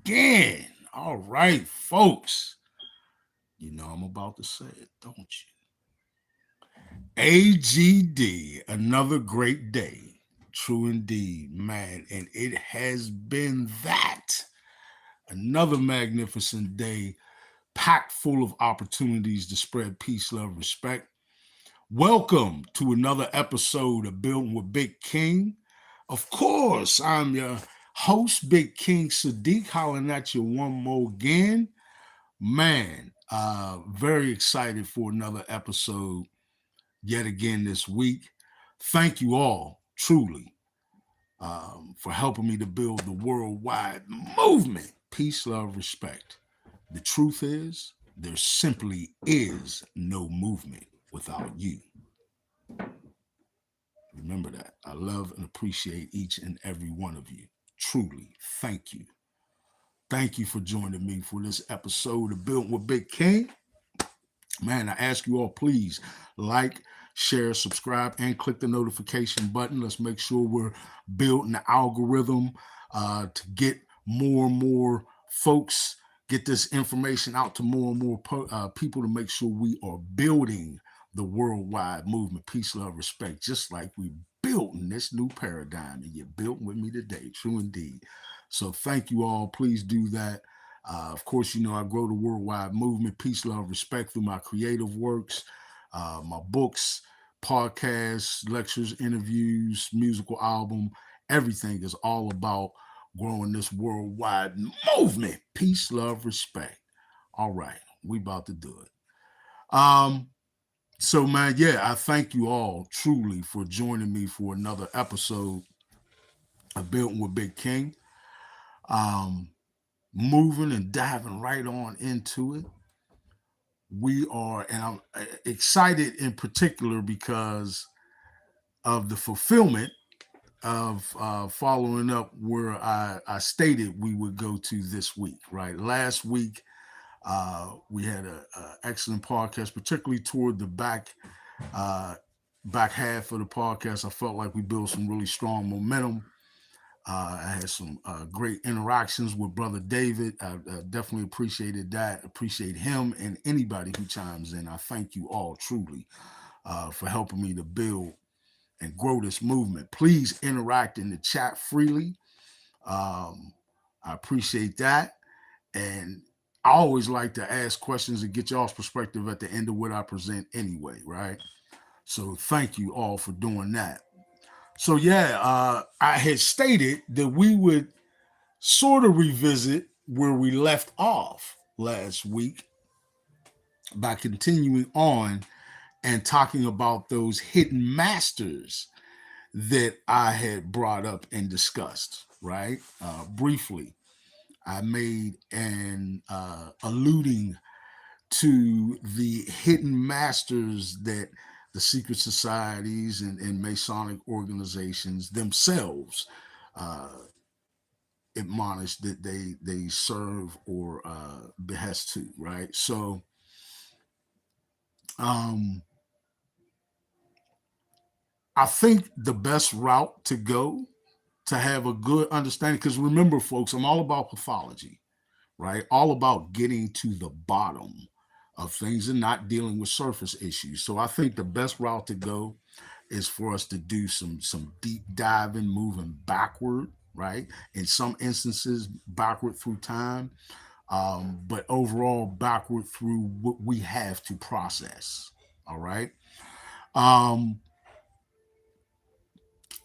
again. All right, folks. You know I'm about to say it, don't you? AGD, another great day. True indeed, man. And it has been that. Another magnificent day, packed full of opportunities to spread peace, love, respect. Welcome to another episode of Building with Big King. Of course, I'm your host, Big King Sadiq, hollering at you one more again. Man, very excited for another episode yet again this week. Thank you all, truly, for helping me to build the worldwide movement. Peace, love, respect. The truth is, there simply is no movement without you. Remember that. I love and appreciate each and every one of you. Truly, thank you. Thank you for joining me for this episode of Built with Big King. Man, I ask you all, please like, share, subscribe, and click the notification button. Let's make sure we're building the algorithm to get more and more folks, get this information out to more and more people to make sure we are building the worldwide movement, peace, love, respect, just like we built in this new paradigm. And you're built with me today. True indeed. So thank you all. Please do that. Of course, you know, I grow the worldwide movement, peace, love, respect through my creative works, my books, podcasts, lectures, interviews, musical album. Everything is all about growing this worldwide movement, peace, love, respect. All right, we about to do it. So, man, yeah, I thank you all truly for joining me for another episode of Building with Big King. Um, Moving and diving right on into it. We are, and I'm excited in particular because of the fulfillment of following up where I stated we would go to this week, right? Last week, we had an excellent podcast, particularly toward the uh, back half of the podcast. I felt like we built some really strong momentum. I had some great interactions with Brother David. I definitely appreciated that. Appreciate him and anybody who chimes in. I thank you all truly for helping me to build and grow this movement. Please interact in the chat freely. I appreciate that. And I always like to ask questions and get y'all's perspective at the end of what I present anyway, right? So thank you all for doing that. So yeah, I had stated that we would sort of revisit where we left off last week by continuing on and talking about those hidden masters that I had brought up and discussed, right? Briefly, I made an alluding to the hidden masters that the secret societies and Masonic organizations themselves uh, admonish that they serve or behest to, right? So um, I think the best route to go to have a good understanding, because remember, folks, I'm all about pathology, right? All about getting to the bottom of things and not dealing with surface issues. So I think the best route to go is for us to do some deep diving, moving backward, right? In some instances, backward through time, but overall backward through what we have to process. All right. Um,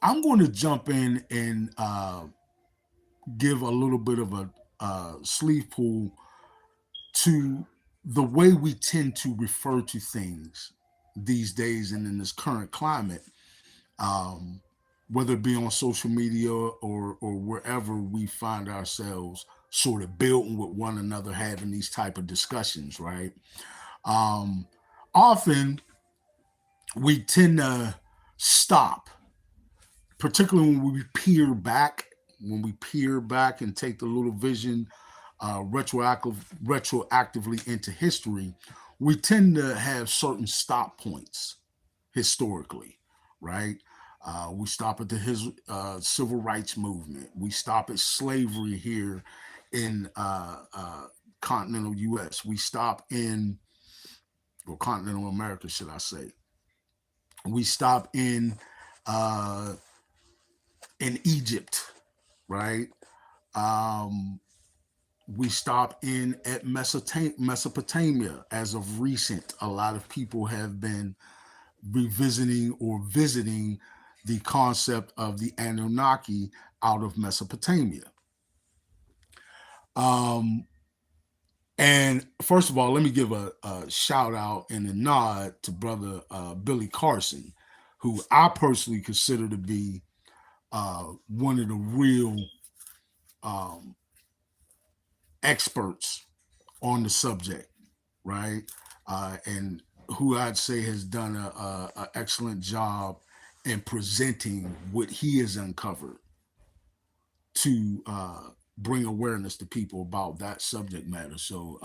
I'm going to jump in and give a little bit of a sleeve pull to the way we tend to refer to things these days and in this current climate, um, whether it be on social media or wherever we find ourselves sort of building with one another, having these type of discussions, right? Um, Often we tend to stop, particularly when we peer back and take the little vision retroactively into history, we tend to have certain stop points historically, right? We stop at the civil rights movement. We stop at slavery here in continental U.S. We stop in, or continental America, should I say? We stop uh, in Egypt, right? Um, we stop in at Mesopotamia as of recent. A lot of people have been revisiting or visiting the concept of the Anunnaki out of Mesopotamia. Um, and first of all, let me give a shout out and a nod to brother Billy Carson, who I personally consider to be one of the real um, experts on the subject, right? And who I'd say has done a excellent job in presenting what he has uncovered to bring awareness to people about that subject matter. So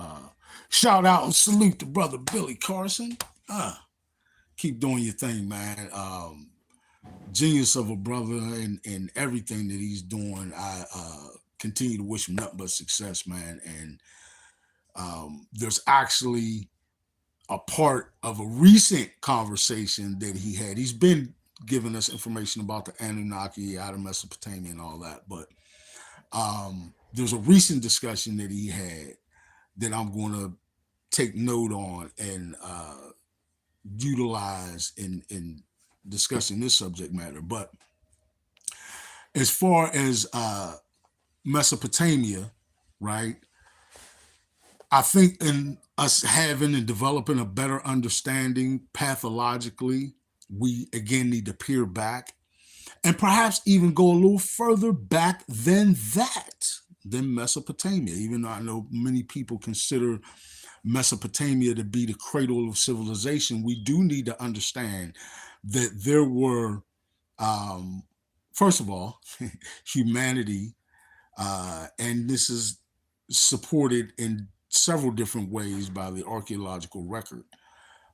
shout out and salute to brother Billy Carson. Keep doing your thing, man. Genius of a brother and everything that he's doing. I continue to wish him nothing but success, man. And there's actually a part of a recent conversation that he had. He's been giving us information about the Anunnaki out of Mesopotamia and all that, but there's a recent discussion that he had that I'm going to take note on and utilize in discussing this subject matter. But as far as Mesopotamia, right? I think in us having and developing a better understanding pathologically, we again need to peer back and perhaps even go a little further back than that, than Mesopotamia. Even though I know many people consider Mesopotamia to be the cradle of civilization, we do need to understand that there were, um, first of all, humanity, and this is supported in several different ways by the archaeological record,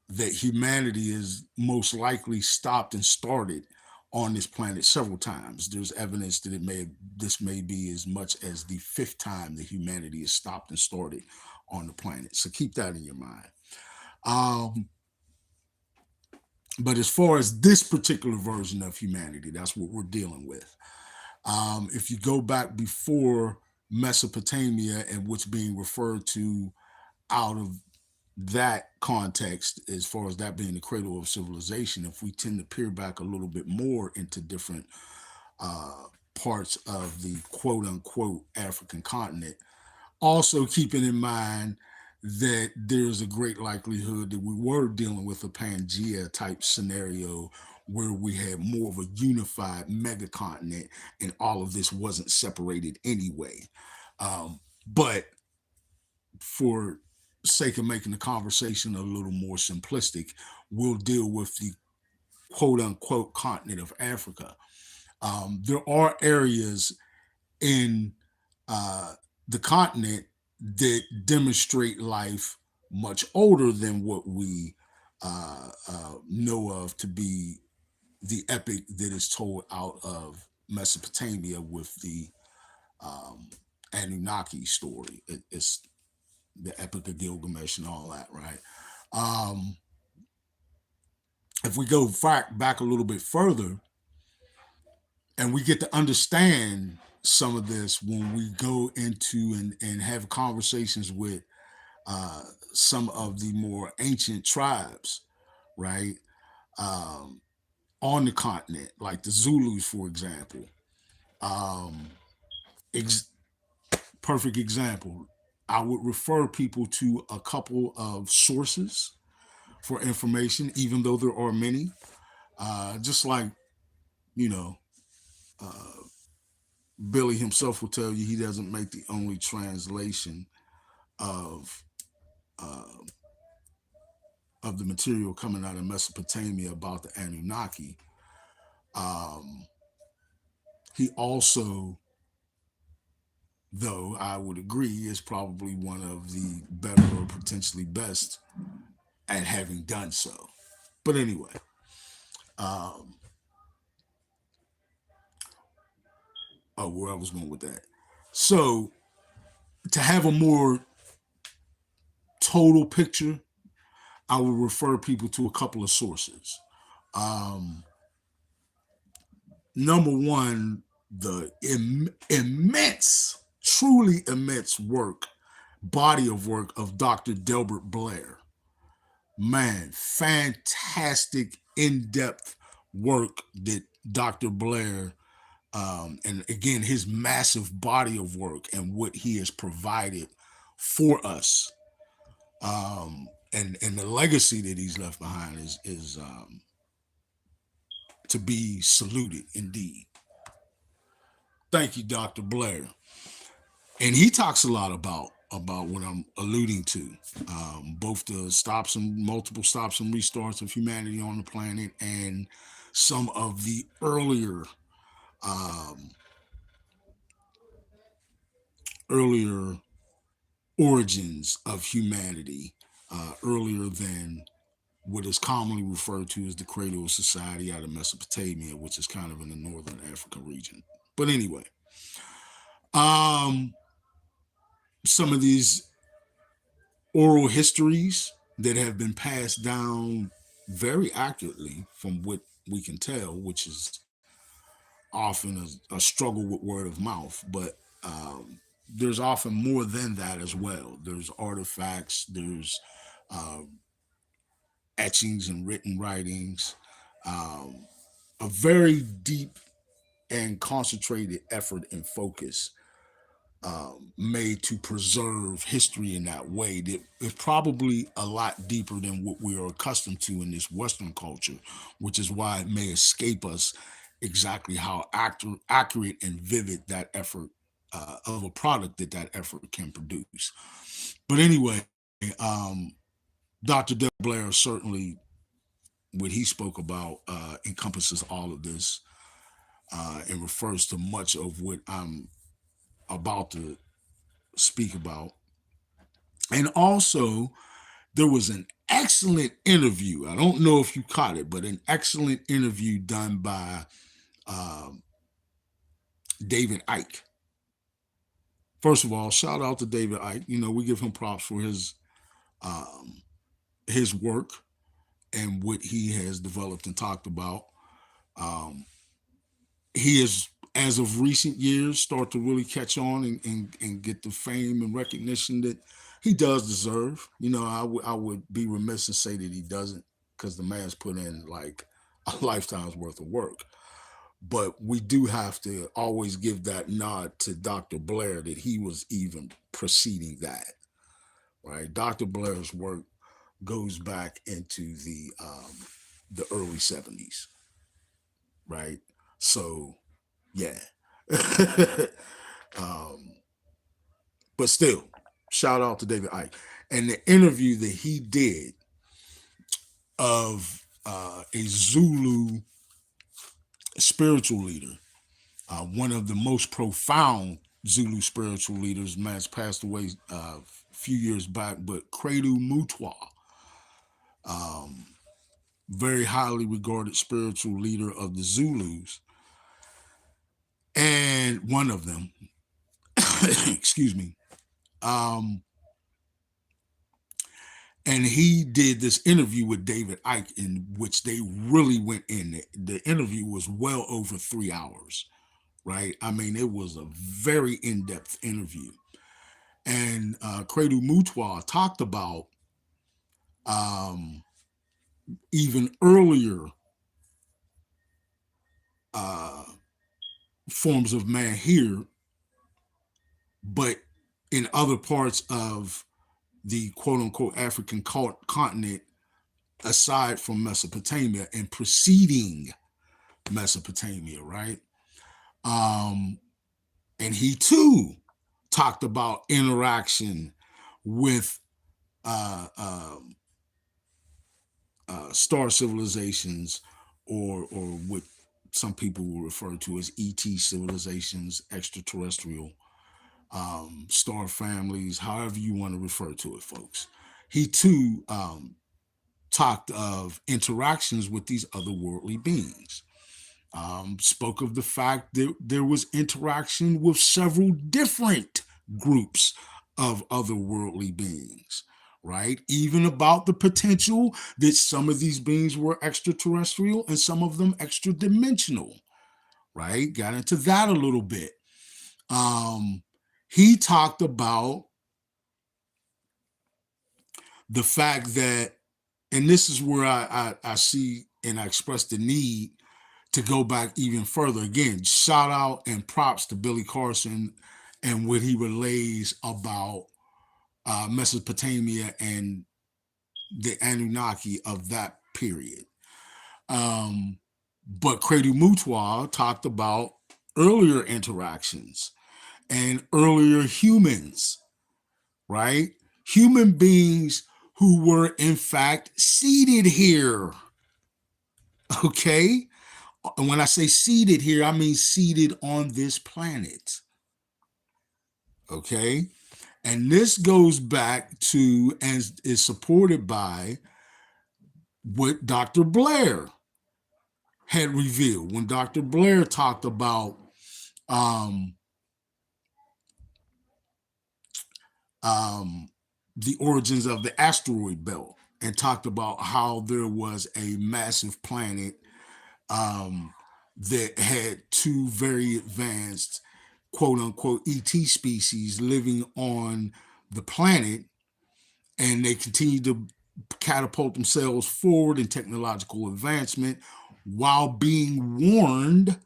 that humanity is most likely stopped and started on this planet several times. There's evidence that this may be as much as the fifth time that humanity is stopped and started on the planet. So keep that in your mind. Um, but as far as this particular version of humanity, that's what we're dealing with. If you go back before Mesopotamia and what's being referred to out of that context, as far as that being the cradle of civilization, if we tend to peer back a little bit more into different uh, parts of the quote unquote African continent, also keeping in mind that there's a great likelihood that we were dealing with a Pangea type scenario where we had more of a unified megacontinent and all of this wasn't separated anyway. But for sake of making the conversation a little more simplistic, we'll deal with the quote unquote continent of Africa. There are areas in uh, the continent that demonstrate life much older than what we know of to be the epic that is told out of Mesopotamia with the um, Anunnaki story. It's the Epic of Gilgamesh and all that, right? Um, if we go back a little bit further, and we get to understand some of this when we go into and have conversations with uh, some of the more ancient tribes, right? Um, on the continent, like the Zulus, for example. Um, ex- Perfect example. I would refer people to a couple of sources for information, even though there are many. Just like, you know, uh, Billy himself will tell you he doesn't make the only translation of uh, of the material coming out of Mesopotamia about the Anunnaki. Um, he also, though I would agree, is probably one of the better or potentially best at having done so. But anyway, um, where I was going with that. So To have a more total picture, I will refer people to a couple of sources. Um, Number one, the immense, truly immense body of work of Dr. Delbert Blair. Man, fantastic, in depth work that Dr. Blair, and again, his massive body of work and what he has provided for us, and the legacy that he's left behind is to be saluted indeed. Thank you, Dr. Blair. And he talks a lot about what I'm alluding to, both the stops and multiple stops and restarts of humanity on the planet, and some of the um, earlier origins of humanity, earlier than what is commonly referred to as the cradle of society out of Mesopotamia, which is kind of in the northern African region. But anyway, um, some of these oral histories that have been passed down very accurately from what we can tell, which is often a struggle with word of mouth, but there's often more than that as well. There's artifacts, there's uh, etchings and written writings, um, a very deep and concentrated effort and focus made to preserve history in that way that is probably a lot deeper than what we are accustomed to in this Western culture, which is why it may escape us exactly how accurate and vivid that effort of a product that effort can produce. But anyway, Dr. Del Blair certainly, what he spoke about encompasses all of this and refers to much of what I'm about to speak about. And also, there was an excellent interview. I don't know if you caught it, but an excellent interview done by um, David Icke. First of all, shout out to David Icke. You know, we give him props for um, his work and what he has developed and talked about. Um, he has, as of recent years, start to really catch on and get the fame and recognition that he does deserve. You know, I would be remiss to say that he doesn't, because the man's put in like a lifetime's worth of work. But we do have to always give that nod to Dr. Blair that he was even preceding that, right? Dr. Blair's work goes back into the early 70s, right? So, yeah. um, but still, shout out to David Icke. And the interview that he did of a Zulu spiritual leader, one of the most profound Zulu spiritual leaders, man's passed away a few years back, but Credo Mutwa, um, very highly regarded spiritual leader of the Zulus, and one of them, excuse me, um, and he did this interview with David Icke in which they really went in. The interview was well over 3 hours, right? I mean, it was a very in-depth interview. And Credo Mutwa talked about um, even earlier uh, forms of man here, but in other parts of the quote unquote African continent, aside from Mesopotamia and preceding Mesopotamia, right? Um, and he too talked about interaction with uh, um, star civilizations, or what some people will refer to as ET civilizations, extraterrestrial star families, however you want to refer to it, folks. He too talked of interactions with these otherworldly beings. Spoke of the fact that there was interaction with several different groups of otherworldly beings, right? Even about the potential that some of these beings were extraterrestrial and some of them extra dimensional, right? Got into that a little bit. He talked about the fact that, and this is where I see and I express the need to go back even further. Again, shout out and props to Billy Carson and what he relays about Mesopotamia and the Anunnaki of that period. But Credu Mutwa talked about earlier interactions and earlier humans, right? Human beings who were in fact seated here. Okay? And when I say seated here, I mean seated on this planet. Okay? And this goes back to and is supported by what Dr. Blair had revealed when Dr. Blair talked about um, the origins of the asteroid belt and talked about how there was a massive planet that had two very advanced quote unquote ET species living on the planet, and they continued to catapult themselves forward in technological advancement while being warned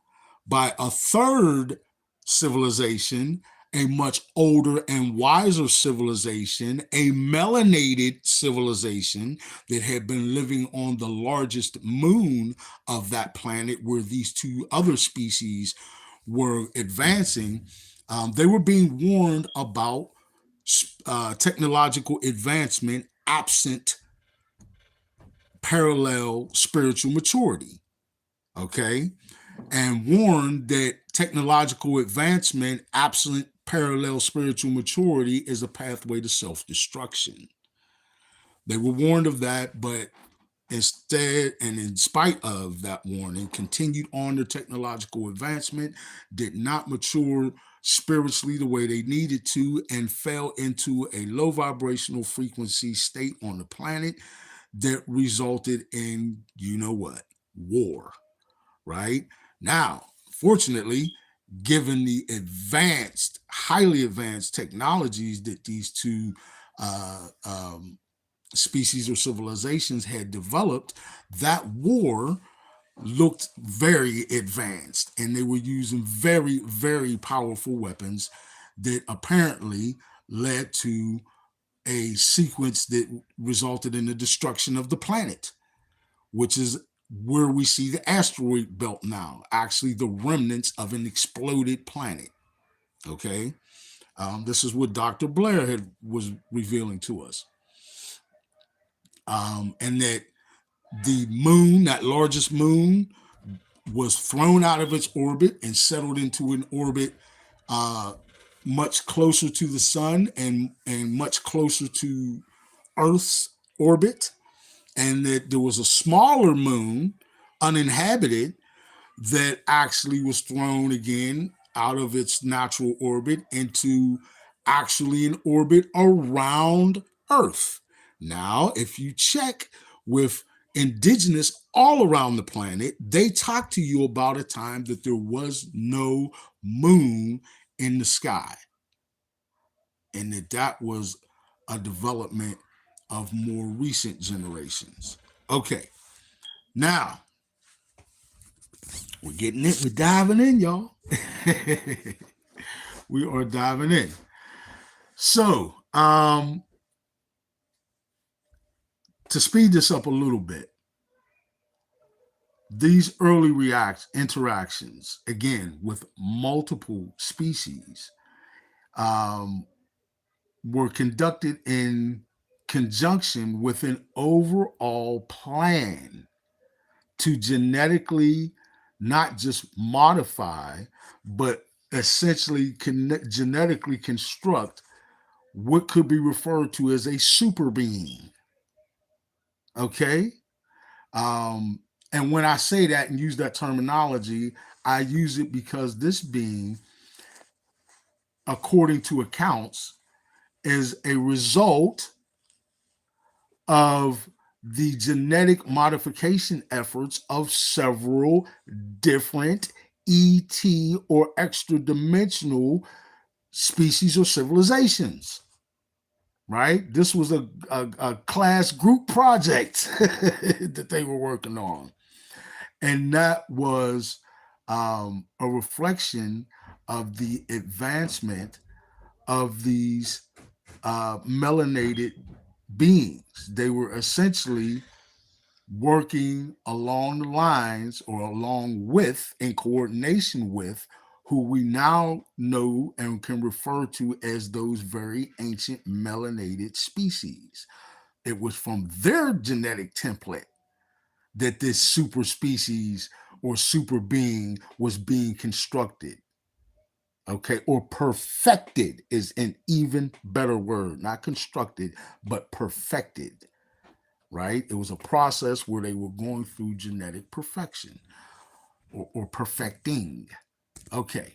by a third civilization, a much older and wiser civilization, a melanated civilization that had been living on the largest moon of that planet where these two other species were advancing. They were being warned about technological advancement absent parallel spiritual maturity. Okay? And warned that technological advancement absent parallel spiritual maturity is a pathway to self-destruction. They were warned of that, but instead, and in spite of that warning, continued on their technological advancement, did not mature spiritually the way they needed to, and fell into a low vibrational frequency state on the planet that resulted in, you know what, war, right? Now, fortunately, given the advanced, highly advanced technologies that these two uh, um, species or civilizations had developed, that war looked very advanced, and they were using very, very powerful weapons that apparently led to a sequence that resulted in the destruction of the planet, which is where we see the asteroid belt now, actually the remnants of an exploded planet. Okay, this is what Dr. Blair was revealing to us, and that the moon, that largest moon, was thrown out of its orbit and settled into an orbit much closer to the sun and much closer to Earth's orbit, and that there was a smaller moon, uninhabited, that actually was thrown again out of its natural orbit into actually an orbit around Earth. Now, if you check with indigenous all around the planet, they talk to you about a time that there was no moon in the sky, and that was a development of more recent generations. Okay, now we're getting it. We're diving in, y'all. We are diving in. So, to speed this up a little bit, these early interactions, again, with multiple species, were conducted in conjunction with an overall plan to genetically not just modify, but essentially genetically construct what could be referred to as a super being. Okay? And when I say that and use that terminology, I use it because this being, according to accounts, is a result of the genetic modification efforts of several different ET or extra dimensional species or civilizations, right? This was a class group project that they were working on. And that was a reflection of the advancement of these melanated beings. They were essentially working along the lines or along with, in coordination with, who we now know and can refer to as those very ancient melanated species. It was from their genetic template that this super species or super being was being constructed. Okay, or perfected is an even better word, not constructed, but perfected, right? It was a process where they were going through genetic perfection or perfecting. Okay,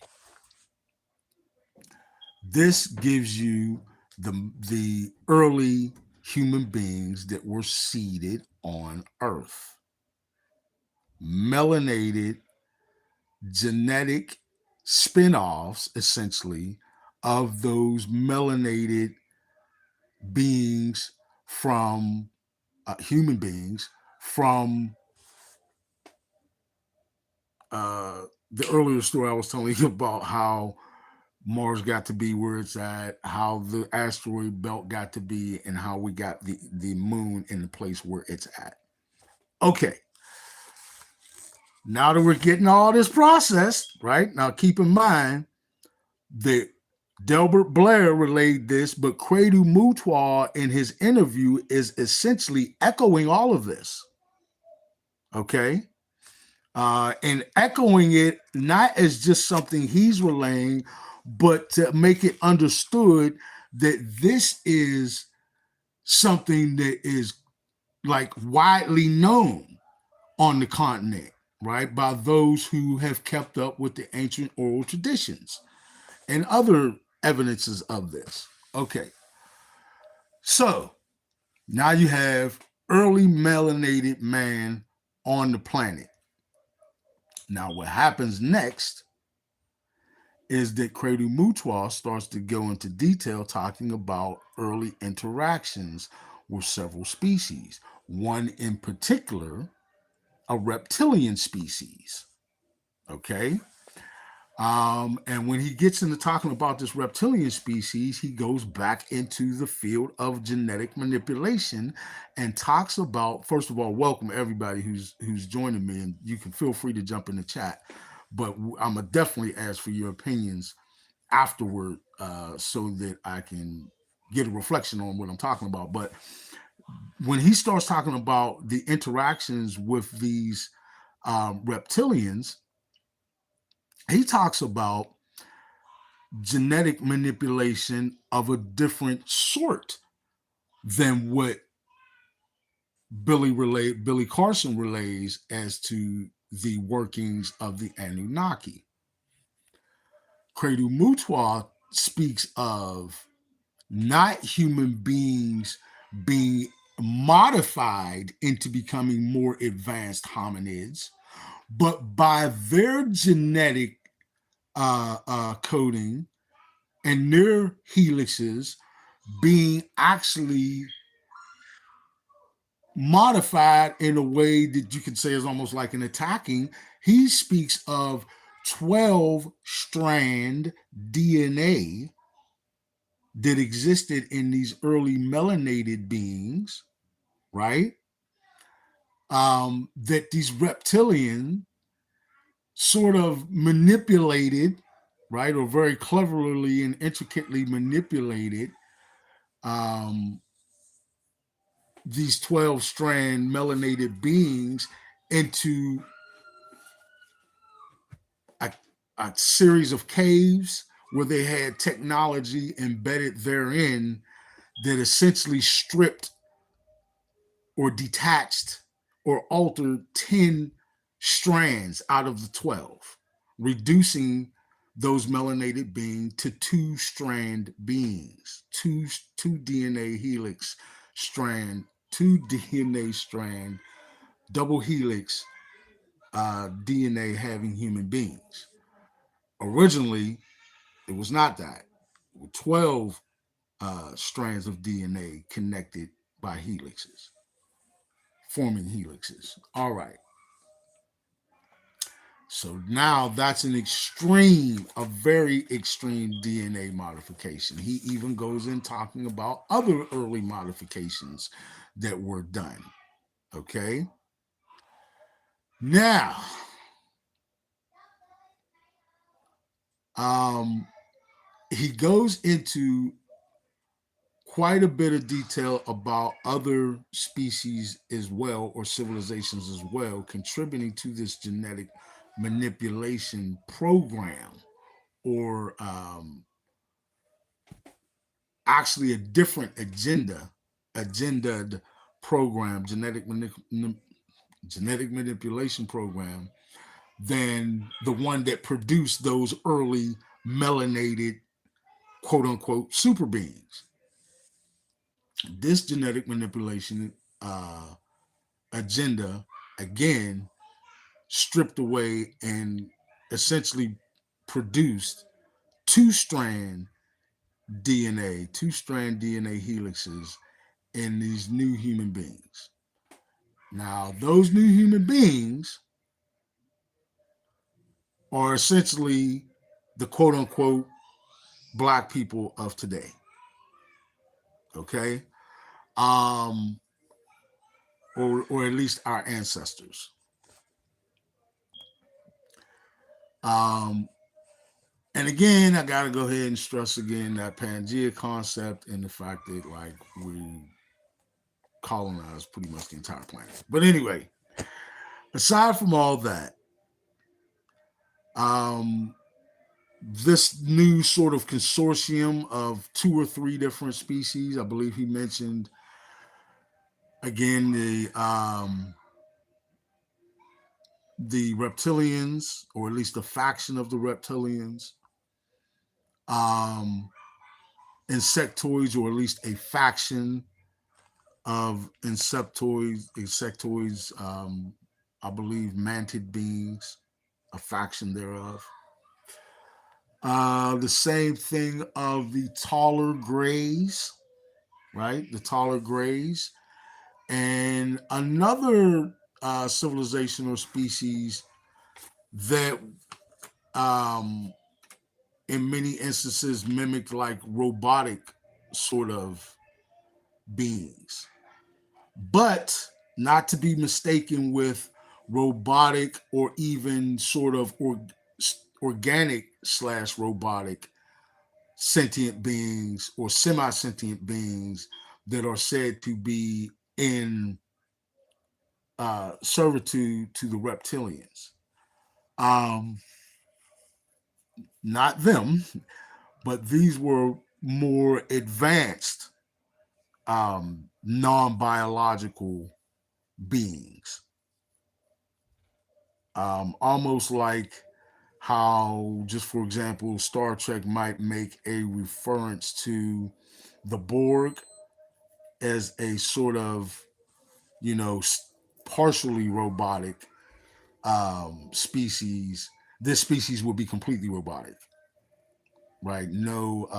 this gives you the early human beings that were seeded on Earth. Melanated genetic spin-offs, essentially, of those melanated beings from human beings from the earlier story I was telling you about how Mars got to be where it's at, how the asteroid belt got to be, and how we got the moon in the place where it's at. Okay. Now that we're getting all this processed, right? Now keep in mind that Delbert Blair relayed this, but Credu Mutwa in his interview is essentially echoing all of this. Okay. And echoing it not as just something he's relaying, but to make it understood that this is something that is like widely known on the continent, right, by those who have kept up with the ancient oral traditions and other evidences of this. Okay, so now you have early melanated man on the planet. Now, what happens next is that Credu Mutwa starts to go into detail talking about early interactions with several species. One in particular, a reptilian species. Okay. And when he gets into talking about this reptilian species, he goes back into the field of genetic manipulation and talks about, first of all, welcome everybody who's joining me, and you can feel free to jump in the chat. But I'm gonna definitely ask for your opinions afterward, so that I can get a reflection on what I'm talking about. But when he starts talking about the interactions with these reptilians, he talks about genetic manipulation of a different sort than what Billy Carson relays as to the workings of the Anunnaki. Credu Mutwa speaks of not human beings being modified into becoming more advanced hominids, but by their genetic coding and their helixes being actually modified in a way that you could say is almost like an attacking. He speaks of 12 strand DNA that existed in these early melanated beings, right? That these reptilian sort of manipulated, right, or very cleverly and intricately manipulated these 12 strand melanated beings into a series of caves where they had technology embedded therein that essentially stripped or detached or altered 10 strands out of the 12, reducing those melanated beings to two strand beings, two DNA helix strand, two DNA strand, double helix DNA having human beings. Originally, it was not that. 12 strands of DNA connected by helixes, forming helixes. All right. So now that's an extreme, a very extreme DNA modification. He even goes in talking about other early modifications that were done. Okay. Now, um, he goes into quite a bit of detail about other species as well, or civilizations as well, contributing to this genetic manipulation program, or actually a different agendaed program, genetic manipulation program, than the one that produced those early melanated, quote unquote, super beings. This genetic manipulation agenda, again, stripped away and essentially produced two strand DNA helixes in these new human beings. Now, those new human beings are essentially the quote unquote black people of today. Okay? Um, or at least our ancestors. Um, and again, I gotta go ahead and stress again that Pangea concept and the fact that like we colonized pretty much the entire planet. But anyway, aside from all that, um, this new sort of consortium of two or three different species, I believe he mentioned again the reptilians, or at least a faction of the reptilians, um, insectoids, or at least a faction of insectoids, I believe mantid beings, a faction thereof. The same thing of the taller grays, right? The taller grays. And another civilization or species that in many instances mimicked like robotic sort of beings, but not to be mistaken with robotic or even sort of organic slash robotic sentient beings or semi-sentient beings that are said to be in servitude to the reptilians. Um, Not them, but these were more advanced non-biological beings. Almost like how, just for example, Star Trek might make a reference to the Borg as a sort of, you know, partially robotic species. This species will be completely robotic, right? No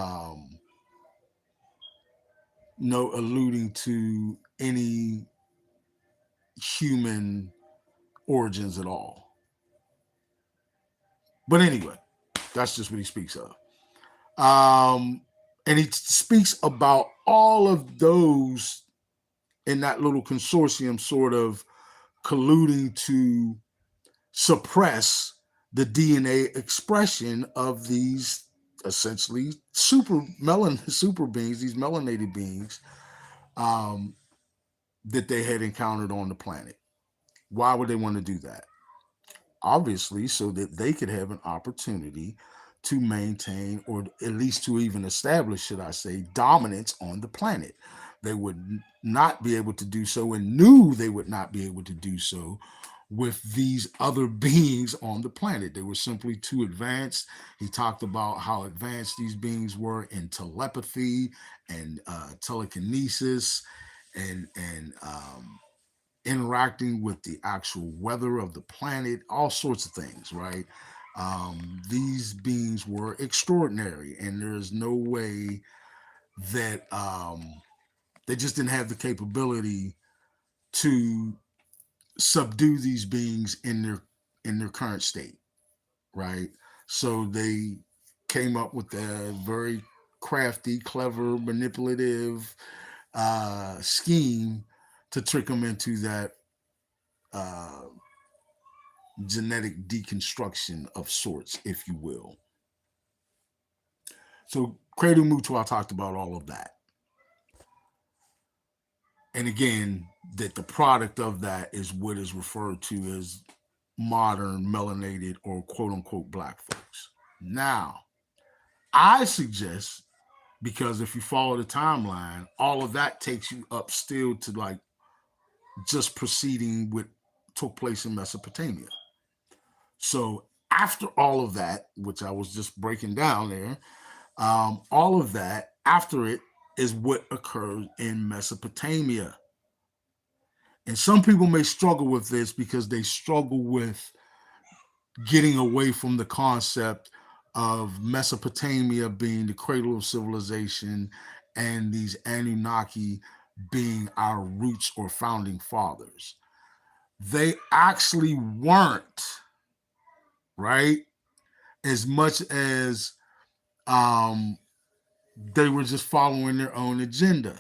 alluding to any human origins at all. But anyway, that's just what he speaks of. And he speaks about all of those in that little consortium sort of colluding to suppress the DNA expression of these essentially super beings, these melanated beings um, that they had encountered on the planet. Why would they want to do that? Obviously, so that they could have an opportunity to maintain, or at least to even establish, should I say, dominance on the planet. They would not be able to do so, and knew they would not be able to do so with these other beings on the planet. They were simply too advanced. He talked about how advanced these beings were in telepathy and telekinesis and interacting with the actual weather of the planet, all sorts of things, right? These beings were extraordinary, and there's no way that they just didn't have the capability to subdue these beings in their current state, right? So they came up with a very crafty, clever, manipulative scheme to trick them into that uh, genetic deconstruction of sorts, if you will. So Credo Mutua talked about all of that. And again, that the product of that is what is referred to as modern melanated or quote unquote black folks. Now, I suggest, because if you follow the timeline, all of that takes you up still to like just proceeding with took place in Mesopotamia. So after all of that, which I was just breaking down there, all of that after it is what occurred in Mesopotamia. And some people may struggle with this because they struggle with getting away from the concept of Mesopotamia being the cradle of civilization and these Anunnaki being our roots or founding fathers. They actually weren't, right? As much as um, they were just following their own agenda.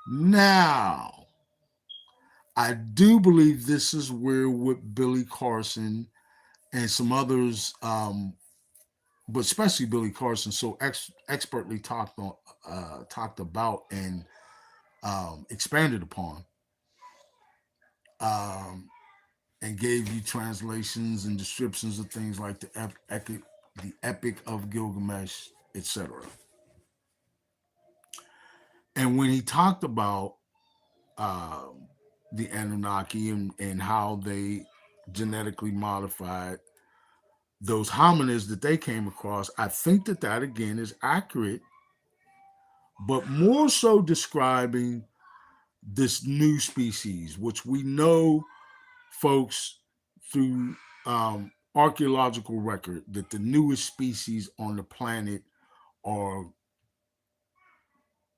Now, I do believe this is where what Billy Carson and some others, but especially Billy Carson, so expertly talked about and expanded upon, um, and gave you translations and descriptions of things like the Epic of Gilgamesh, etc. And when he talked about um, the Anunnaki and how they genetically modified those hominids that they came across, I think that that again is accurate, but more so describing this new species, which we know, folks, through archaeological record, that the newest species on the planet are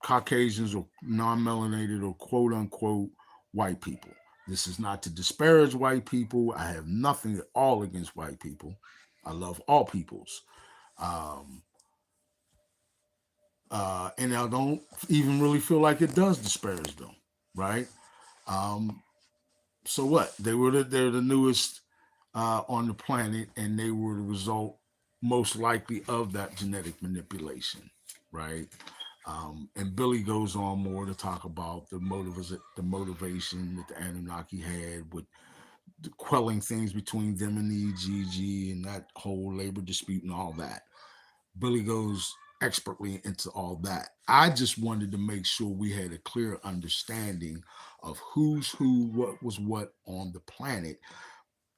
Caucasians or non-melanated or quote unquote white people. This is not to disparage white people. I have nothing at all against white people. I love all peoples. Um, and I don't even really feel like it does disparage them, right? Um, so what? They're the newest on the planet, and they were the result, most likely, of that genetic manipulation, right? And Billy goes on more to talk about the motivation that the Anunnaki had with quelling things between them and the EGG and that whole labor dispute and all that. Billy goes expertly into all that. I just wanted to make sure we had a clear understanding of who's who, what was what on the planet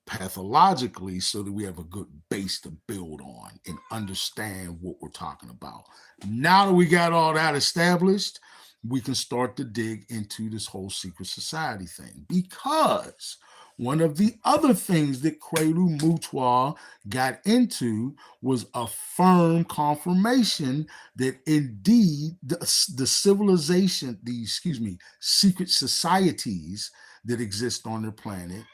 pathologically, so that we have a good base to build on and understand what we're talking about. Now that we got all that established, we can start to dig into this whole secret society thing, because one of the other things that Quelu Mutua got into was a firm confirmation that indeed the civilization, secret societies that exist on the planet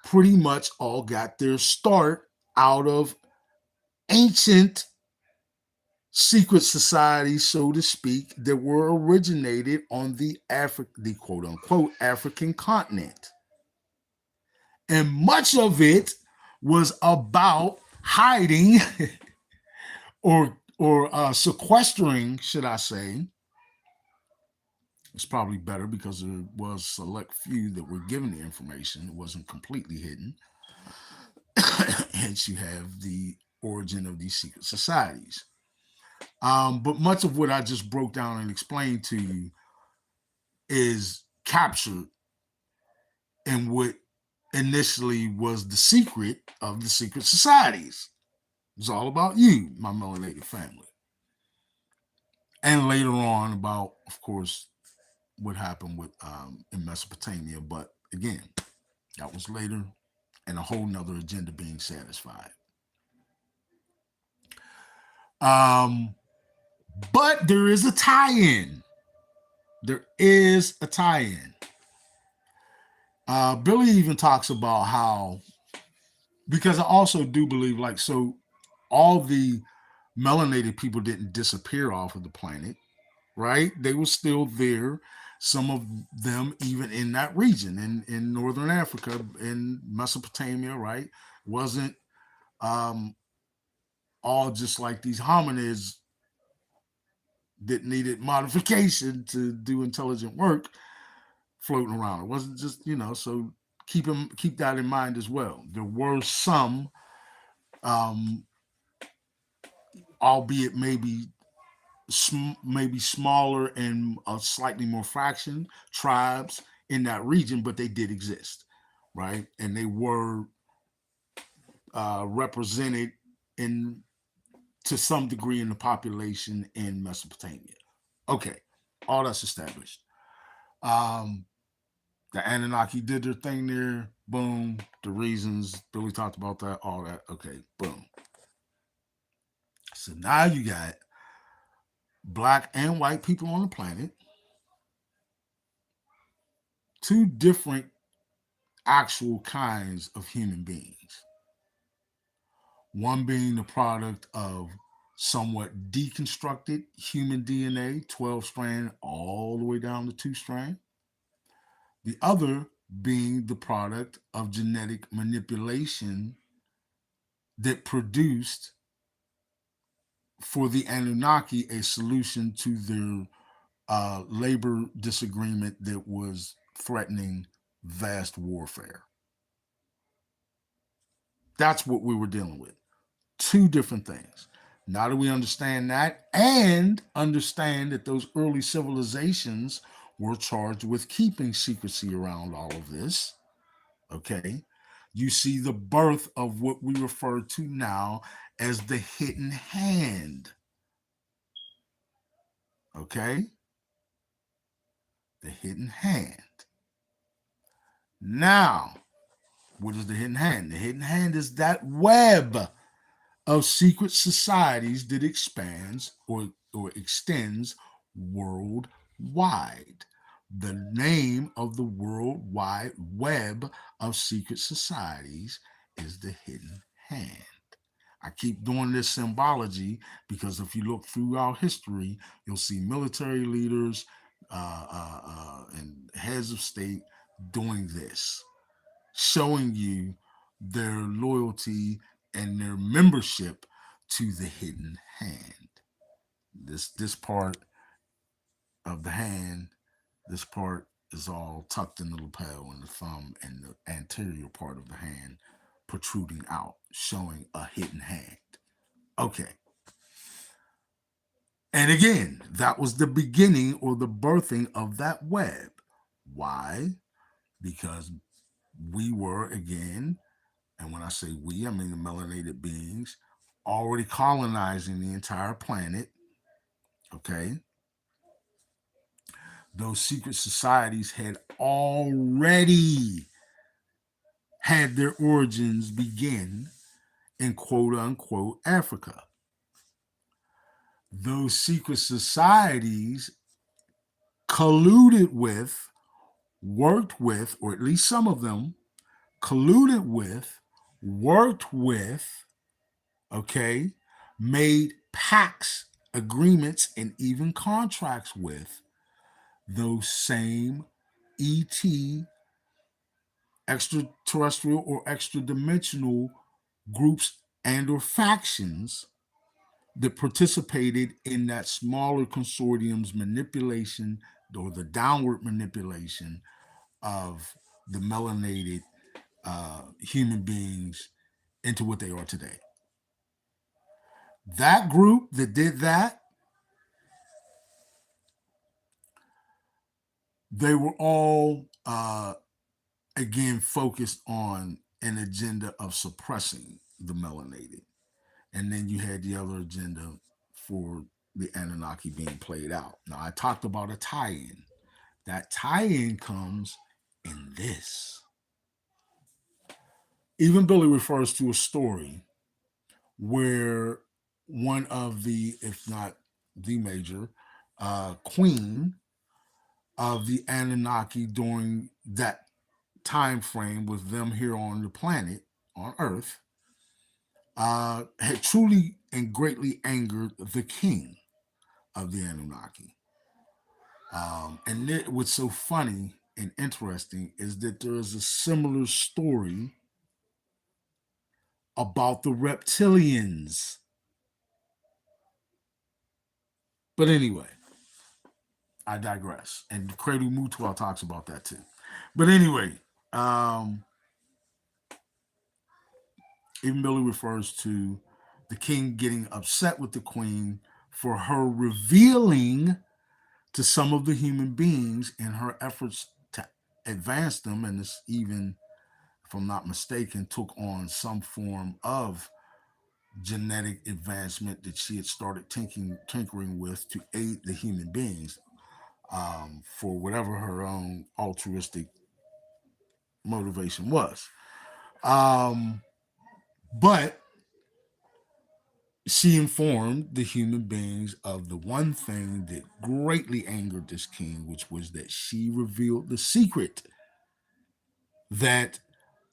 pretty much all got their start out of ancient secret societies, so to speak, that were originated on the quote unquote African continent. And much of it was about hiding or sequestering, should I say. It's probably better because there was select few that were given the information. It wasn't completely hidden. Hence, you have the origin of these secret societies. But much of what I just broke down and explained to you is captured in what initially was the secret of the secret societies. It's all about you, my melanated family. And later on, about, of course, what happened with in Mesopotamia. But again, that was later, and a whole nother agenda being satisfied. Um, but there is a tie-in. There is a tie-in. Billy even talks about how, because I also do believe, like, so all the melanated people didn't disappear off of the planet, right? They were still there. Some of them even in that region, in northern Africa, in Mesopotamia, right? Wasn't um, all just like these hominids that needed modification to do intelligent work floating around. It wasn't just, so keep that in mind as well. There were some, um, albeit maybe smaller and a slightly more fraction tribes in that region, but they did exist, right? And they were represented in to some degree in the population in Mesopotamia. Okay, all that's established. Um, the Anunnaki did their thing there. Boom. The reasons Billy talked about that, all that. Okay, boom. So now you got black and white people on the planet, two different actual kinds of human beings. One being the product of somewhat deconstructed human DNA, 12 strand all the way down to 2 strand. The other being the product of genetic manipulation that produced for the Anunnaki a solution to their labor disagreement that was threatening vast warfare. That's what we were dealing with. Two different things. Now that we understand that and understand that those early civilizations were charged with keeping secrecy around all of this, okay, you see the birth of what we refer to now as the hidden hand. Okay? The hidden hand. Now, what is the hidden hand? The hidden hand is that web of secret societies that expands or extends worldwide. The name of the worldwide web of secret societies is the hidden hand. I keep doing this symbology because if you look throughout history, you'll see military leaders and heads of state doing this, showing you their loyalty and their membership to the hidden hand. This part of the hand, this part is all tucked in the lapel and the thumb and the anterior part of the hand protruding out, showing a hidden hand. Okay. And again, that was the beginning or the birthing of that web. Why? Because we were, again, and when I say we, I mean the melanated beings, already colonizing the entire planet. Okay. Those secret societies had already had their origins begin in quote unquote Africa. Those secret societies colluded with, worked with, or at least some of them colluded with, worked with, okay, made pacts, agreements, and even contracts with those same ET, extraterrestrial or extra dimensional groups and or factions that participated in that smaller consortium's manipulation or the downward manipulation of the melanated human beings into what they are today. That group that did that, they were all a again focused on an agenda of suppressing the melanated. And then you had the other agenda for the Anunnaki being played out. Now, I talked about a tie in. That tie in comes in this. Even Billy refers to a story where one of the, if not the major, queen of the Anunnaki during that time frame with them here on the planet, on Earth, had truly and greatly angered the king of the Anunnaki. And what's so funny and interesting is that there is a similar story about the reptilians. But anyway, I digress. And Cradle Mutual talks about that too. But anyway, um, even Billy refers to the king getting upset with the queen for her revealing to some of the human beings in her efforts to advance them. And this even, if I'm not mistaken, took on some form of genetic advancement that she had started tinkering with to aid the human beings, for whatever her own altruistic motivation was. Um, but she informed the human beings of the one thing that greatly angered this king, which was that she revealed the secret that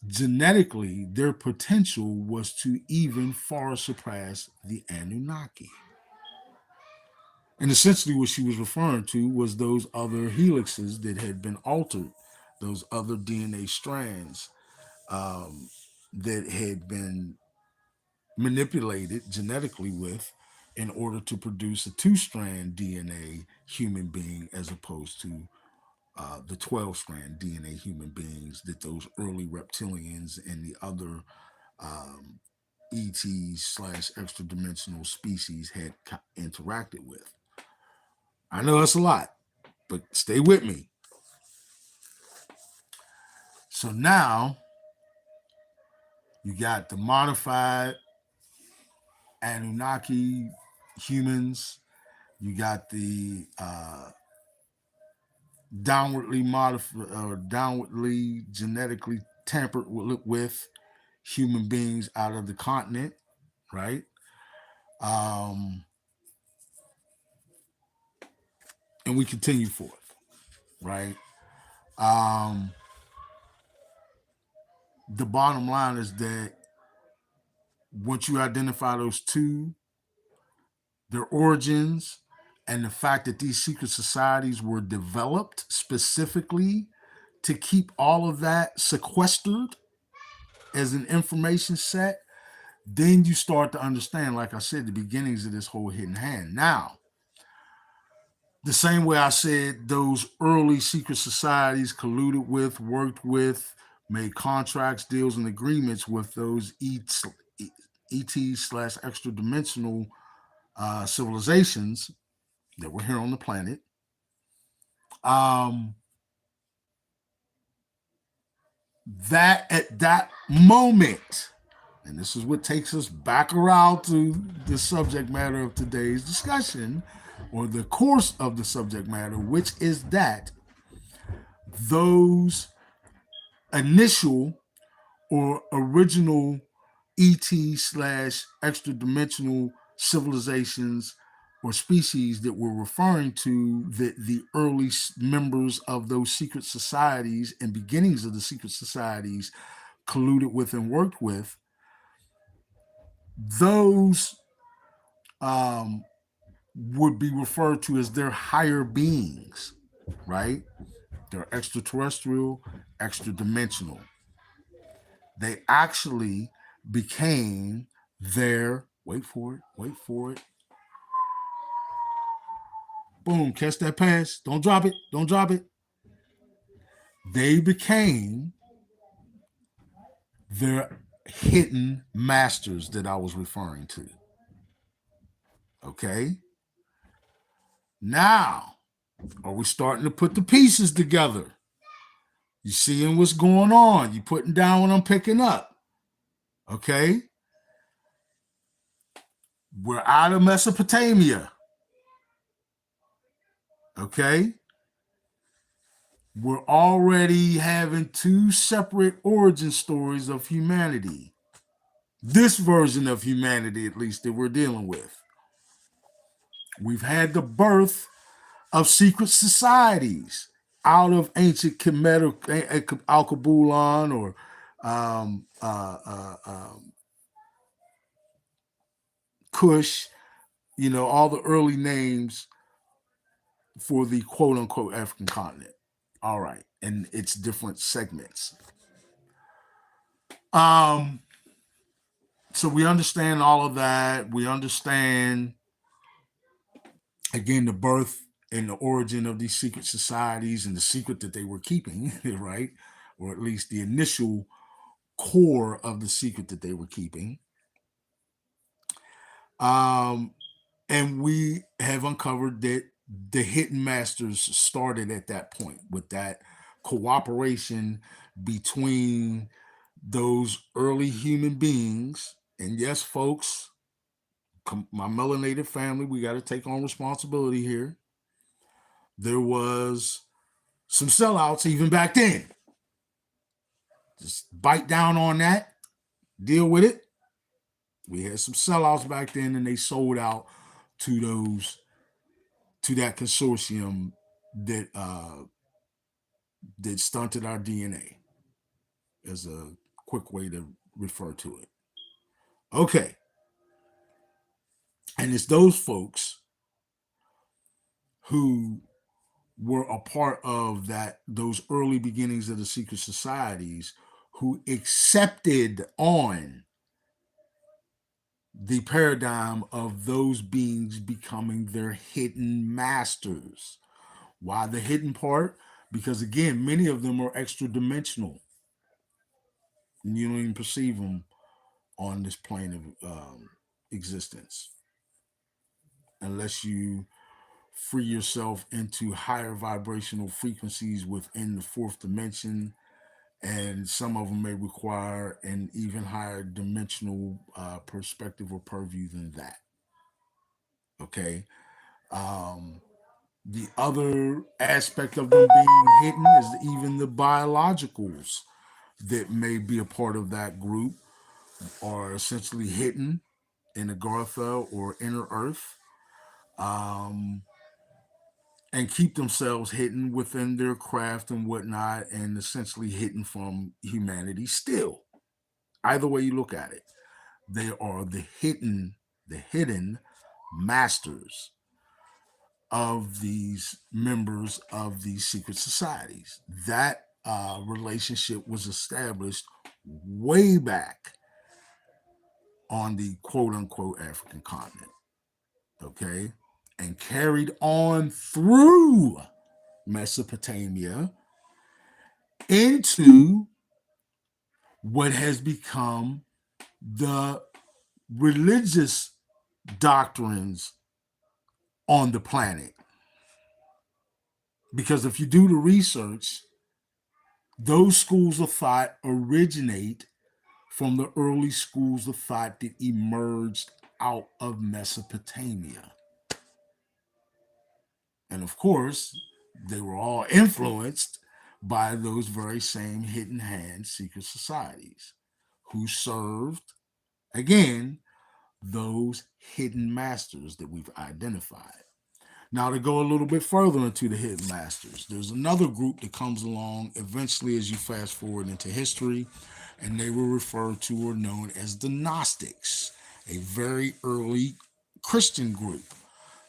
genetically their potential was to even far surpass the Anunnaki. And essentially, what she was referring to was those other helixes that had been altered, those other DNA strands that had been manipulated genetically with in order to produce a two-strand DNA human being as opposed to the 12-strand DNA human beings that those early reptilians and the other ETs slash extra dimensional species had interacted with. I know that's a lot, but stay with me. So now you got the modified Anunnaki humans. You got the downwardly modified or downwardly genetically tampered with human beings out of the continent, right? Um, and we continue forth, right? Um, the bottom line is that once you identify those two, their origins, and the fact that these secret societies were developed specifically to keep all of that sequestered as an information set, then you start to understand, like I said, the beginnings of this whole hidden hand. Now, the same way I said those early secret societies colluded with, worked with, made contracts, deals, and agreements with those ET slash extra dimensional civilizations that were here on the planet. Um, that at that moment, and this is what takes us back around to the subject matter of today's discussion, or the course of the subject matter, which is that those initial or original ET slash extra dimensional civilizations or species that we're referring to, that the early members of those secret societies and beginnings of the secret societies colluded with and worked with, those would be referred to as their higher beings, right? They're extraterrestrial, extra dimensional. They actually became their, wait for it. Boom, catch that pass. Don't drop it. They became their hidden masters that I was referring to. Okay? Now, are we starting to put the pieces together? You seeing what's going on. You putting down what I'm picking up. Okay? We're out of Mesopotamia. Okay? We're already having two separate origin stories of humanity. This version of humanity, at least, that we're dealing with. We've had the birth of secret societies out of ancient Kemetic Alkebulan or um, uh, uh, um, Kush, all the early names for the quote unquote African continent. All right. And its different segments. Um, so we understand all of that. We understand, again, the birth and the origin of these secret societies and the secret that they were keeping, right? Or at least the initial core of the secret that they were keeping. Um, and we have uncovered that the hidden masters started at that point with that cooperation between those early human beings. And yes, folks, my melanated family, we got to take on responsibility here. There was some sellouts even back then. Just bite down on that, deal with it. We had some sellouts back then, and they sold out to that consortium that stunted our DNA, as a quick way to refer to it. Okay, and it's those folks who were a part of those early beginnings of the secret societies who accepted on the paradigm of those beings becoming their hidden masters. Why the hidden part? Because again, many of them are extra dimensional. You don't even perceive them on this plane of existence unless you free yourself into higher vibrational frequencies within the fourth dimension. And some of them may require an even higher dimensional perspective or purview than that. Okay. Um, the other aspect of them being hidden is even the biologicals that may be a part of that group are essentially hidden in Agartha or inner earth, um, and keep themselves hidden within their craft and whatnot, and essentially hidden from humanity still. Either way you look at it, they are the hidden masters of these members of these secret societies. That relationship was established way back on the quote unquote African continent. Okay. And carried on through Mesopotamia into what has become the religious doctrines on the planet. Because if you do the research, those schools of thought originate from the early schools of thought that emerged out of Mesopotamia. And of course, they were all influenced by those very same hidden hand secret societies who served, again, those hidden masters that we've identified. Now, to go a little bit further into the hidden masters, there's another group that comes along eventually as you fast forward into history, and they were referred to or known as the Gnostics, a very early Christian group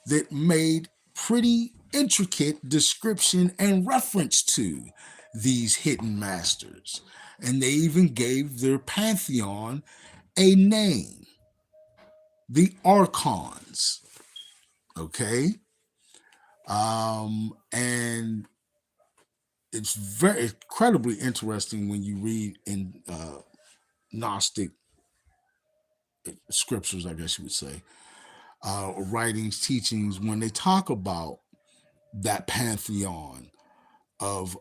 that made pretty intricate description and reference to these hidden masters. And they even gave their pantheon a name, the Archons. Okay? And it's very incredibly interesting when you read in Gnostic scriptures, I guess you would say, writings, teachings, when they talk about that pantheon of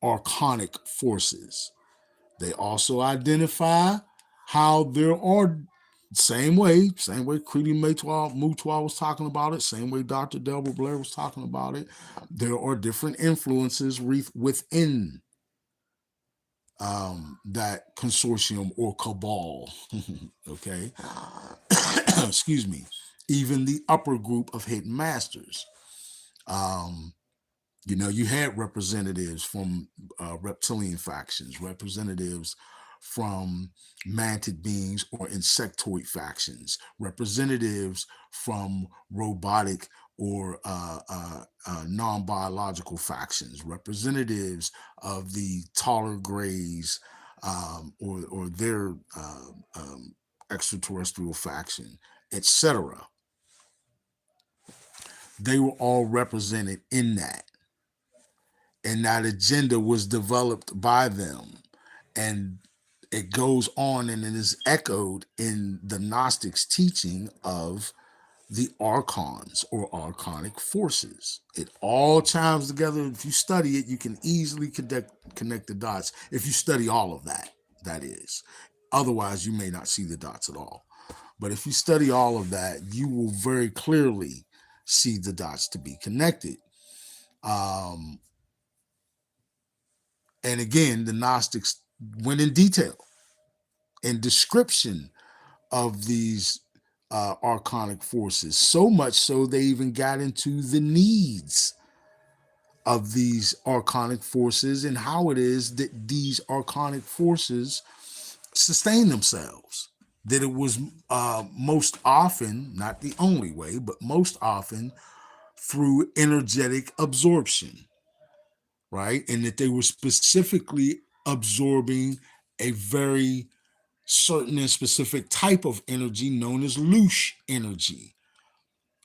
archonic forces. They also identify how there are, same way Creedy Mutua was talking about it, same way Dr. Delbert Blair was talking about it. There are different influences within that consortium or cabal. Okay. Excuse me. Even the upper group of hidden masters. Um, you had representatives from reptilian factions, representatives from mantid beings or insectoid factions, representatives from robotic or non-biological factions, representatives of the taller grays or their extraterrestrial faction, etc. They were all represented in that, and that agenda was developed by them, and it goes on and it is echoed in the Gnostics' teaching of the archons or archonic forces. It all chimes together. If you study it, you can easily connect the dots. If you study all of that, that is. Otherwise, you may not see the dots at all. But if you study all of that, you will very clearly see the dots to be connected. Um, And again, the Gnostics went in detail and description of these archonic forces, so much so they even got into the needs of these archonic forces and how it is that these archonic forces sustain themselves. That it was most often, not the only way, but most often through energetic absorption, right? And that they were specifically absorbing a very certain and specific type of energy known as loosh energy,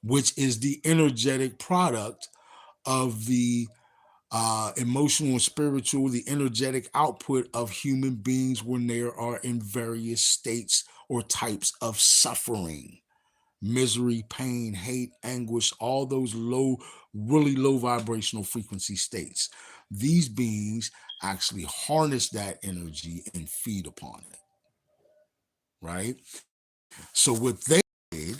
which is the energetic product of the emotional and spiritual, the energetic output of human beings when they are in various states or types of suffering, misery, pain, hate, anguish, all those really low vibrational frequency states. These beings actually harness that energy and feed upon it, right? So what they did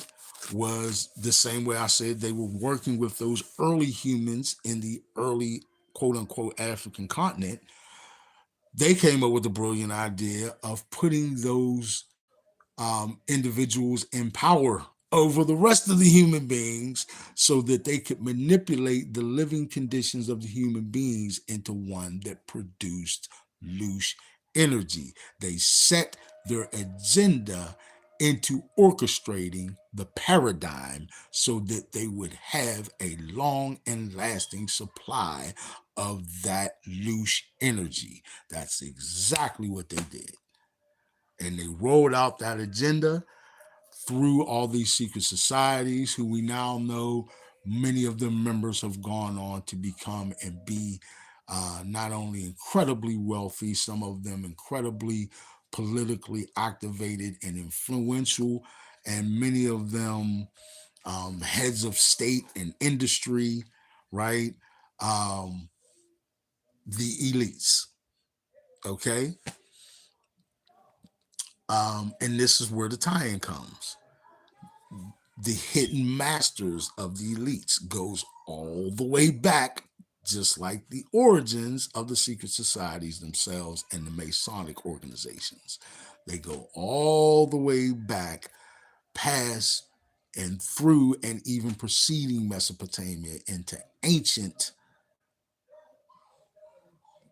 was the same way I said they were working with those early humans in the early quote unquote African continent. They came up with the brilliant idea of putting those individuals in power over the rest of the human beings so that they could manipulate the living conditions of the human beings into one that produced loose energy. They set their agenda into orchestrating the paradigm so that they would have a long and lasting supply of that loose energy. That's exactly what they did. And they rolled out that agenda through all these secret societies, who we now know many of them members have gone on to become and be not only incredibly wealthy, some of them incredibly politically activated and influential, and many of them heads of state and industry, right? Um, the elites, okay? And this is where the tie-in comes. The hidden masters of the elites goes all the way back, just like the origins of the secret societies themselves and the Masonic organizations. They go all the way back past and through and even preceding Mesopotamia into ancient,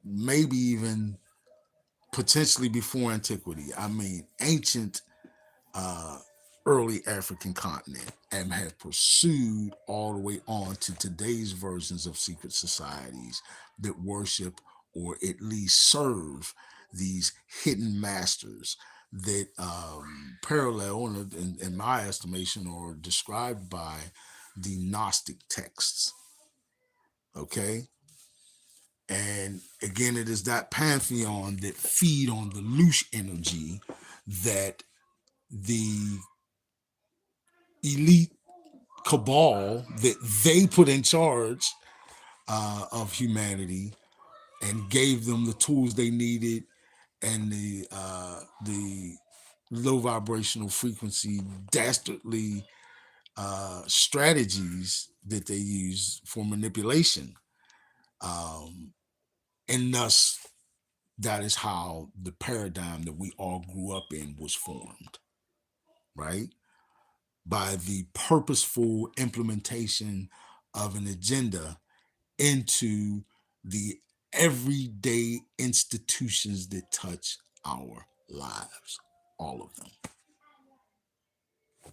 maybe even potentially before antiquity. I mean, ancient uh, early African continent, and have pursued all the way on to today's versions of secret societies that worship or at least serve these hidden masters that parallel, in my estimation, or described by the Gnostic texts. Okay. And again, it is that pantheon that feed on the loose energy that the elite cabal that they put in charge of humanity and gave them the tools they needed and the low vibrational frequency dastardly strategies that they use for manipulation. Um, and thus, that is how the paradigm that we all grew up in was formed, right? By the purposeful implementation of an agenda into the everyday institutions that touch our lives, all of them: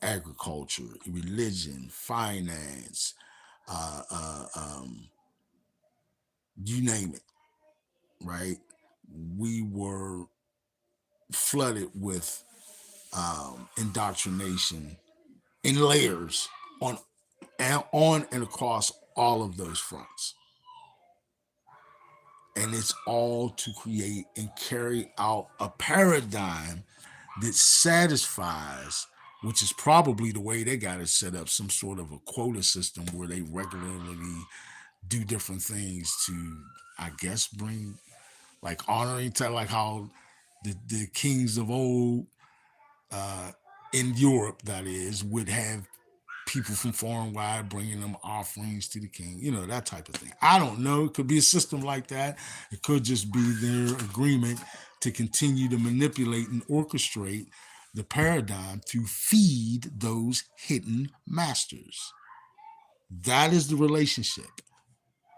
agriculture, religion, finance, uh, uh, um, you name it, right? We were flooded with indoctrination in layers on and across all of those fronts. And it's all to create and carry out a paradigm that satisfies, which is probably the way they got it set up, some sort of a quota system where they regularly do different things to, I guess, bring like honoring to like how the kings of old uh, in Europe, that is, would have people from far and wide bringing them offerings to the king, that type of thing. I don't know. It could be a system like that. It could just be their agreement to continue to manipulate and orchestrate the paradigm to feed those hidden masters. That is the relationship.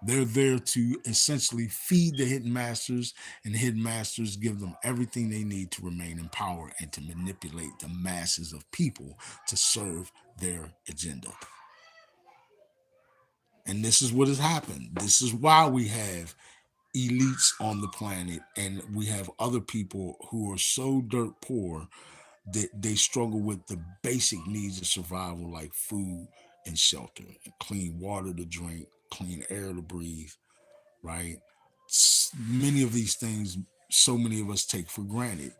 They're there to essentially feed the hidden masters, and the hidden masters give them everything they need to remain in power and to manipulate the masses of people to serve their agenda. And this is what has happened. This is why we have elites on the planet and we have other people who are so dirt poor that they struggle with the basic needs of survival, like food and shelter, and clean water to drink, clean air to breathe, right? Many of these things, so many of us take for granted.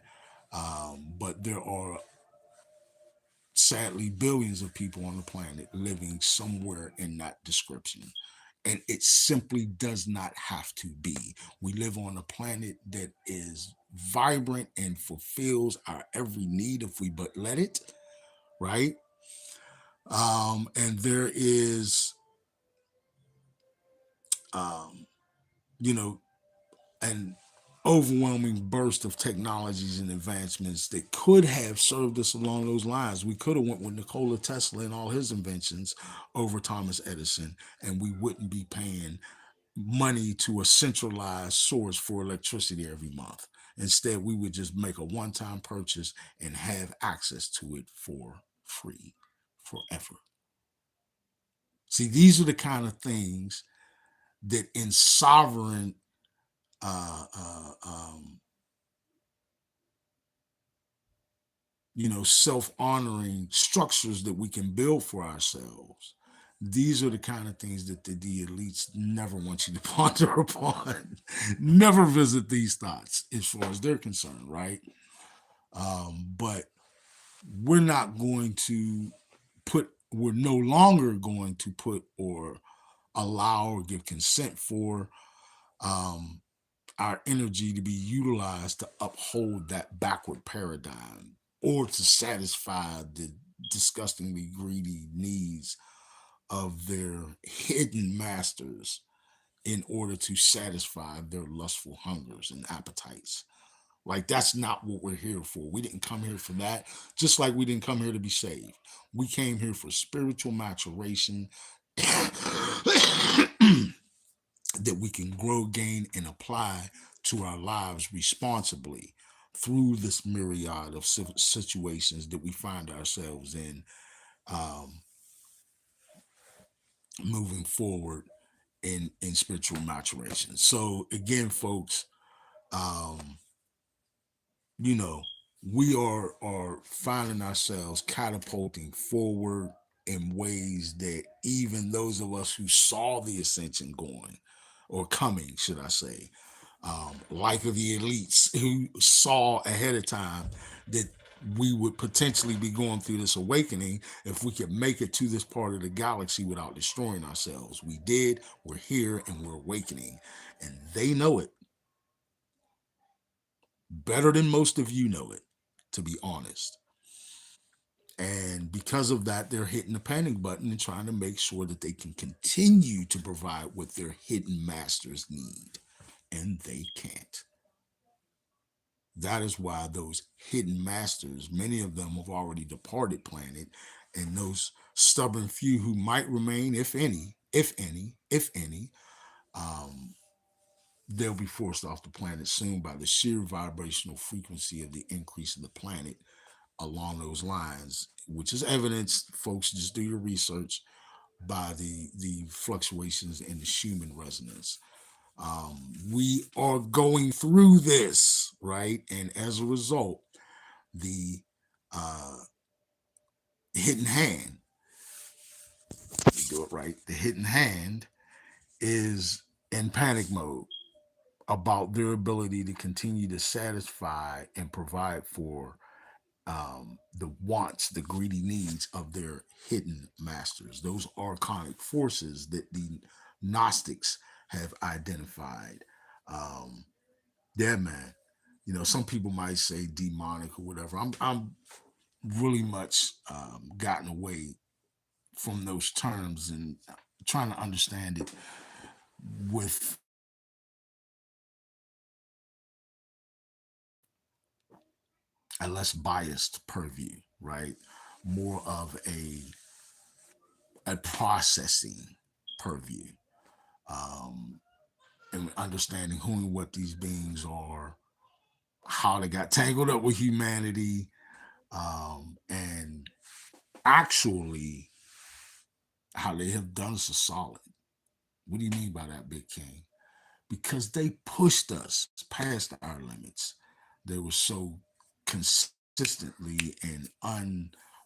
But there are sadly billions of people on the planet living somewhere in that description. And it simply does not have to be. We live on a planet that is vibrant and fulfills our every need if we but let it, right? And there is, um, you know, an overwhelming burst of technologies and advancements that could have served us along those lines. We could have went with Nikola Tesla and all his inventions over Thomas Edison, and we wouldn't be paying money to a centralized source for electricity every month. Instead, we would just make a one-time purchase and have access to it for free forever. See, these are the kind of things that in sovereign uh, uh, um, self-honoring structures that we can build for ourselves. These are the kind of things that the elites never want you to ponder upon. Never visit these thoughts as far as they're concerned, right? But we're not going to we're no longer going to put or allow or give consent for um, our energy to be utilized to uphold that backward paradigm or to satisfy the disgustingly greedy needs of their hidden masters in order to satisfy their lustful hungers and appetites. Like, that's not what we're here for. We didn't come here for that, just like we didn't come here to be saved. We came here for spiritual maturation that we can grow, gain, and apply to our lives responsibly through this myriad of situations that we find ourselves in, um, moving forward in spiritual maturation. So again, folks, um, you know, we are finding ourselves catapulting forward in ways that even those of us who saw the ascension going or coming, should I say, like of the elites who saw ahead of time that we would potentially be going through this awakening if we could make it to this part of the galaxy without destroying ourselves. We did, we're here, and we're awakening. And they know it. better than most of you know it, to be honest. And because of that, they're hitting the panic button and trying to make sure that they can continue to provide what their hidden masters need. And they can't. That is why those hidden masters, many of them have already departed planet, and those stubborn few who might remain, if any, um, they'll be forced off the planet soon by the sheer vibrational frequency of the increase of the planet along those lines, which is evidenced, folks, just do your research, by the fluctuations in the Schumann resonance. We are going through this, right? And as a result, the uh, hidden hand, do it right, the hidden hand is in panic mode about their ability to continue to satisfy and provide for the wants, the greedy needs of their hidden masters, those archonic forces that the Gnostics have identified. Um, yeah, man. You know, some people might say demonic or whatever. I'm really much gotten away from those terms and trying to understand it with a less biased purview, right? More of a processing purview, um, and understanding who and what these beings are, how they got tangled up with humanity, and actually how they have done us a solid. What do you mean by that, Big King? Because they pushed us past our limits. They were so consistently and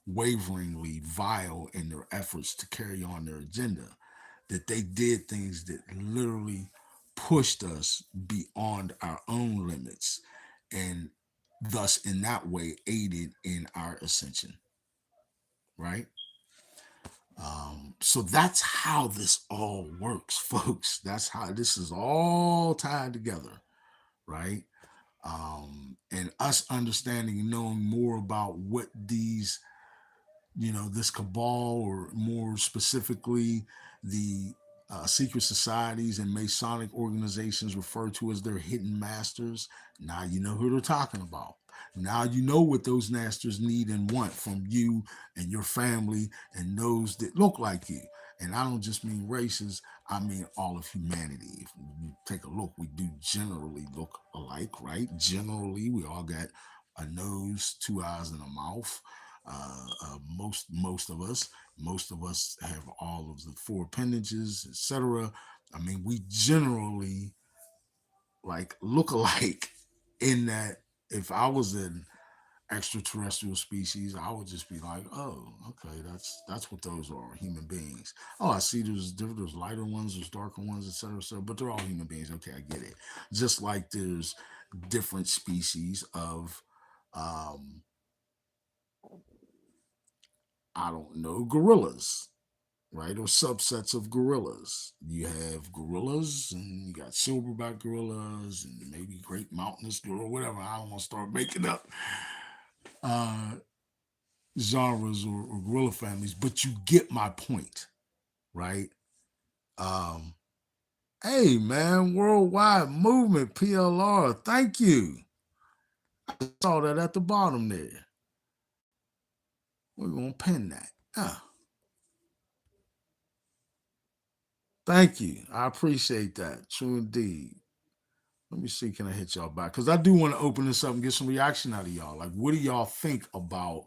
unwaveringly vile in their efforts to carry on their agenda that they did things that literally pushed us beyond our own limits, and thus in that way aided in our ascension, right? So that's how this all works, folks. That's how this is all tied together, right? And us understanding and knowing more about what these, this cabal, or more specifically, the secret societies and Masonic organizations refer to as their hidden masters. Now you know who they're talking about. Now you know what those masters need and want from you and your family and those that look like you. And I don't just mean races, I mean all of humanity. If you take a look, we do generally look alike, right? Generally, we all got a nose, two eyes, and a mouth. Most of us have all of the four appendages, etc. I mean, we generally like look alike in that if I was an extraterrestrial species, I would just be like, oh, okay, that's what those are, human beings. Oh, I see there's different, there's lighter ones, there's darker ones, etc., etc., but they're all human beings. Okay, I get it. Just like there's different species of um, I don't know, gorillas, right? Or subsets of gorillas. You have gorillas, and you got silverback gorillas, and maybe great mountainous gorilla, whatever. I don't want to start making up uh, genres or gorilla families, but you get my point, right? Um, hey, man, worldwide movement, PLR. Thank you. I saw that at the bottom there. We're gonna pin that. Yeah, thank you. I appreciate that. True indeed. Let me see, can I hit y'all back? Because I do want to open this up and get some reaction out of y'all. Like, what do y'all think about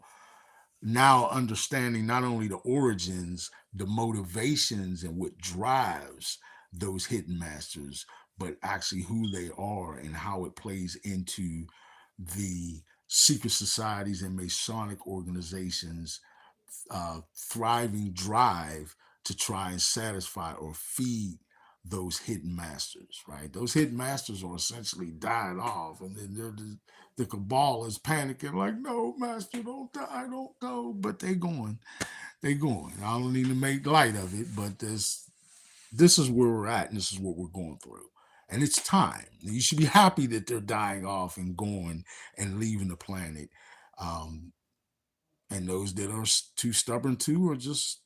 now understanding not only the origins, the motivations, and what drives those hidden masters, but actually who they are and how it plays into the secret societies and Masonic organizations thriving drive to try and satisfy or feed those hidden masters, right? Those hidden masters are essentially dying off, and then the cabal is panicking, like, no, master, don't die, don't go. But they going. I don't need to make light of it, but this is where we're at, and this is what we're going through. And it's time. You should be happy that they're dying off and going and leaving the planet. Um, and those that are too stubborn to are just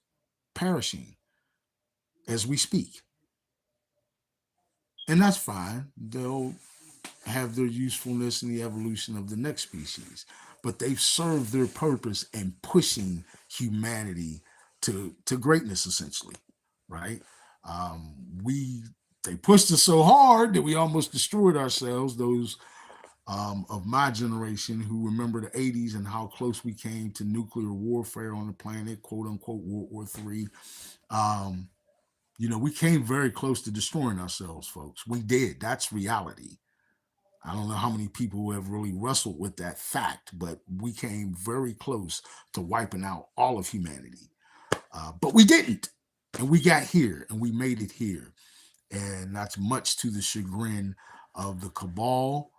perishing as we speak. And that's fine. They'll have their usefulness in the evolution of the next species. But they've served their purpose in pushing humanity to greatness, essentially, right? We they pushed us so hard that we almost destroyed ourselves. Those of my generation who remember the 80s and how close we came to nuclear warfare on the planet, quote unquote World War III. Um, we came very close to destroying ourselves, folks. We did. That's reality. I don't know how many people have really wrestled with that fact, but we came very close to wiping out all of humanity. But we didn't. And we got here and we made it here. And that's much to the chagrin of the cabal,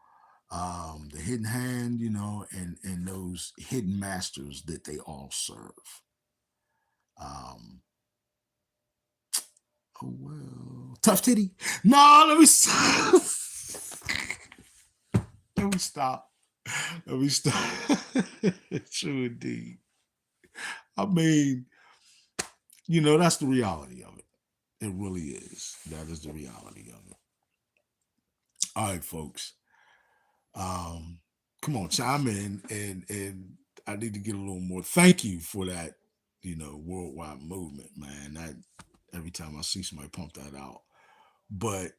the hidden hand, and those hidden masters that they all serve. Um, oh, well. Tough titty. No, let me stop. Let me stop. Let me stop. True indeed. I mean, that's the reality of it. It really is. That is the reality of it. All right, folks. Um, Come on, chime in, and I need to get a little more. Thank you for that, worldwide movement, man. That every time I see somebody pump that out. But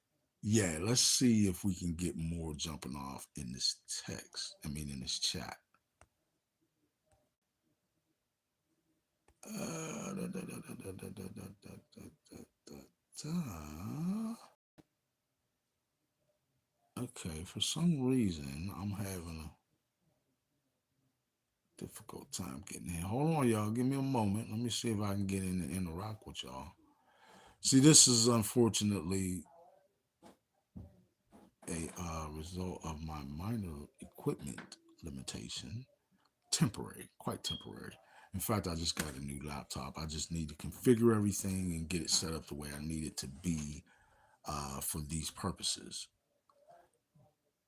yeah, let's see if we can get more jumping off in this text. I mean, in this chat. Da, da, da, da, da, da, da, da, da, da, da, da. Okay, for some reason, I'm having a difficult time getting in. Hold on, y'all. Give me a moment. Let me see if I can get in and interact with y'all. See, this is unfortunately a result of my minor equipment limitation. Temporary, quite temporary. In fact, I just got a new laptop. I just need to configure everything and get it set up the way I need it to be for these purposes.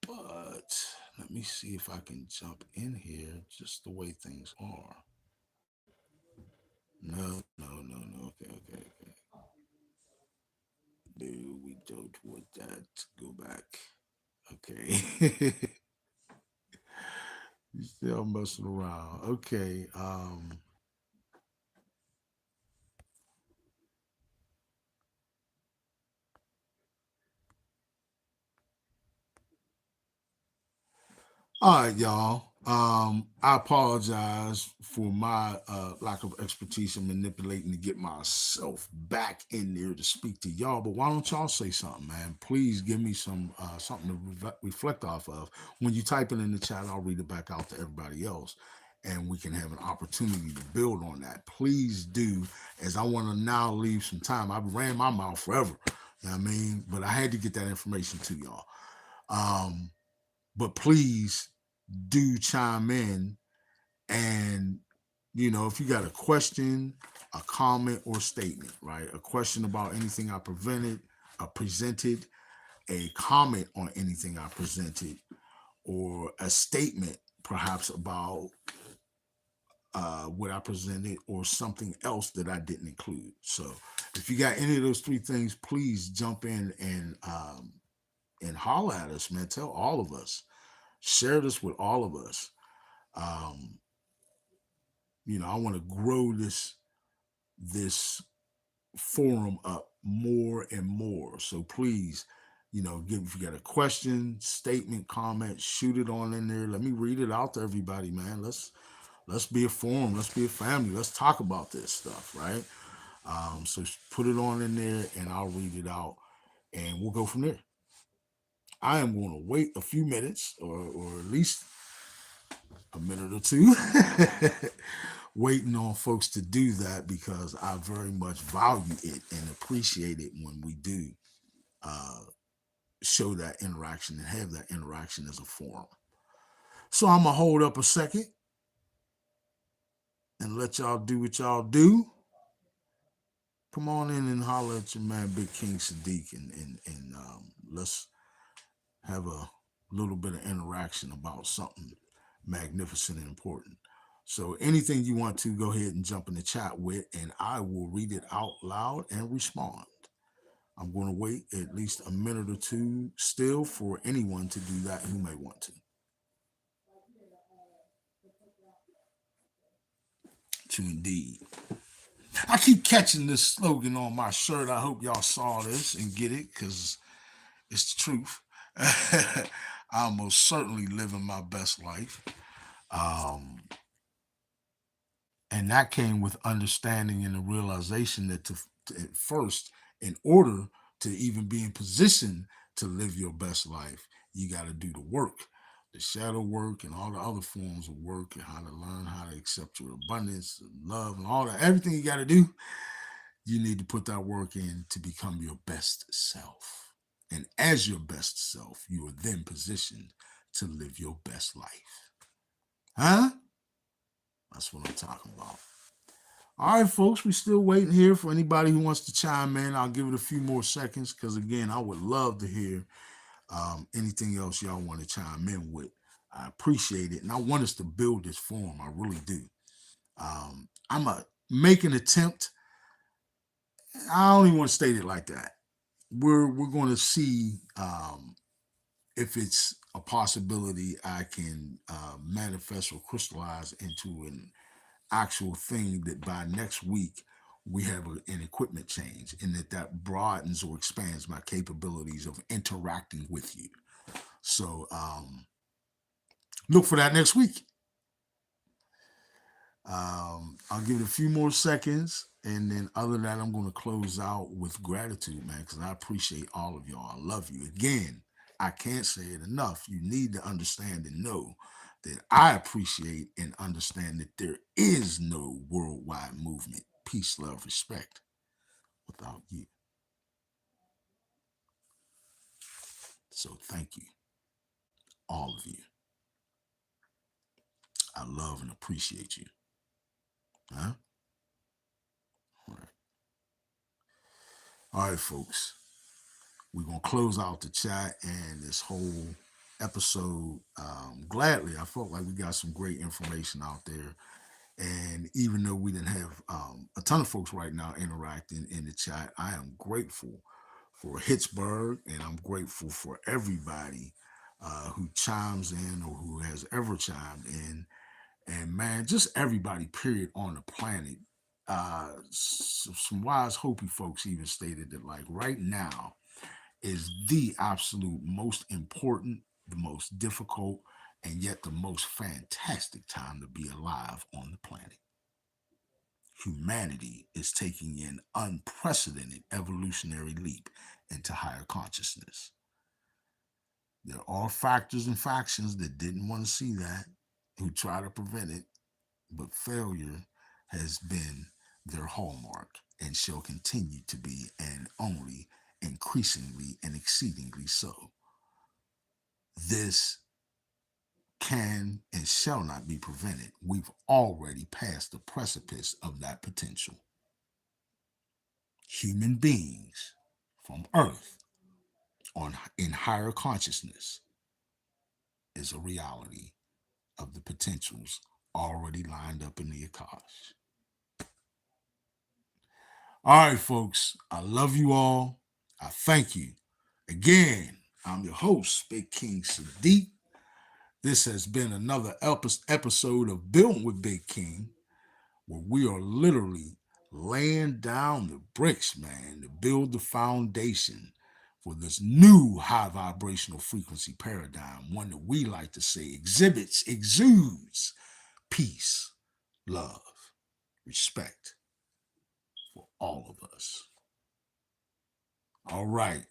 But let me see if I can jump in here just the way things are. No, no, no, no. Okay, okay, okay. No, we don't want that. Go back. Okay. You still messing around. Okay. All right, y'all. I apologize for my lack of expertise in manipulating to get myself back in there to speak to y'all. But why don't y'all say something, man? Please give me some something to reflect off of. When you type it in the chat, I'll read it back out to everybody else, and we can have an opportunity to build on that. Please do, as I want to now leave some time. I've ran my mouth forever, you know what I mean, but I had to get that information to y'all. But please do chime in, and if you got a question, a comment, or statement, right? A question about anything I presented, a comment on anything I presented, or a statement perhaps about what I presented, or something else that I didn't include. So if you got any of those three things, please jump in and holler at us, man. Tell all of us. Share this with all of us. Um, I want to grow this forum up more and more. So please, if you got a question, statement, comment, shoot it on in there. Let me read it out to everybody, man. Let's be a forum. Let's be a family. Let's talk about this stuff, right? So put it on in there, and I'll read it out, and we'll go from there. I am going to wait a few minutes, or at least a minute or two, waiting on folks to do that, because I very much value it and appreciate it when we do uh, show that interaction and have that interaction as a forum. So I'm going to hold up a second and let y'all do what y'all do. Come on in and holler at your man, Big King Sadiq, and let's have a little bit of interaction about something magnificent and important. So anything you want to go ahead and jump in the chat with, and I will read it out loud and respond. I'm going to wait at least a minute or two still for anyone to do that who may want to. To indeed. I keep catching this slogan on my shirt. I hope y'all saw this and get it because it's the truth. I'm most certainly living my best life. And that came with understanding and the realization that at first, in order to even be in position to live your best life, you got to do the work, the shadow work and all the other forms of work, and how to learn how to accept your abundance and love and all that. Everything you got to do, you need to put that work in to become your best self. And as your best self, you are then positioned to live your best life. Huh? That's what I'm talking about. All right, folks, we're still waiting here for anybody who wants to chime in. I'll give it a few more seconds because, again, I would love to hear anything else y'all want to chime in with. I appreciate it, and I want us to build this forum. I really do. I'm going to make an attempt. I don't even want to state it like that. We're going to see if it's a possibility I can manifest or crystallize into an actual thing that by next week we have an equipment change, and that broadens or expands my capabilities of interacting with you. So look for that next week. I'll give it a few more seconds, and then other than that, I'm going to close out with gratitude, man, because I appreciate all of y'all. I love you. Again, I can't say it enough. You need to understand and know that I appreciate and understand that there is no worldwide movement, peace, love, respect without you. So thank you, all of you. I love and appreciate you. Huh? All right. All right, folks. We're going to close out the chat and this whole episode. Gladly, I felt like we got some great information out there. And even though we didn't have a ton of folks right now interacting in the chat, I am grateful for Pittsburgh, and I'm grateful for everybody who chimes in or who has ever chimed in. And man, just everybody, period, on the planet. Some wise Hopi folks even stated that, like, right now is the absolute most important, the most difficult, and yet the most fantastic time to be alive on the planet. Humanity is taking an unprecedented evolutionary leap into higher consciousness. There are factors and factions that didn't want to see that, who try to prevent it, but failure has been their hallmark and shall continue to be, and only increasingly and exceedingly so. This can and shall not be prevented. We've already passed the precipice of that potential. Human beings from Earth in higher consciousness is a reality of the potentials already lined up in the Akash. All right, folks, I love you all. I thank you. Again, I'm your host, Big King Sadiq. This has been another episode of Buildin with Big King, where we are literally laying down the bricks, man, to build the foundation for this new high vibrational frequency paradigm, one that we like to say exudes peace, love, respect for all of us. All right.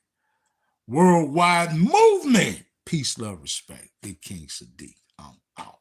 Worldwide movement. Peace, love, respect. Big King Sadiq. I'm out.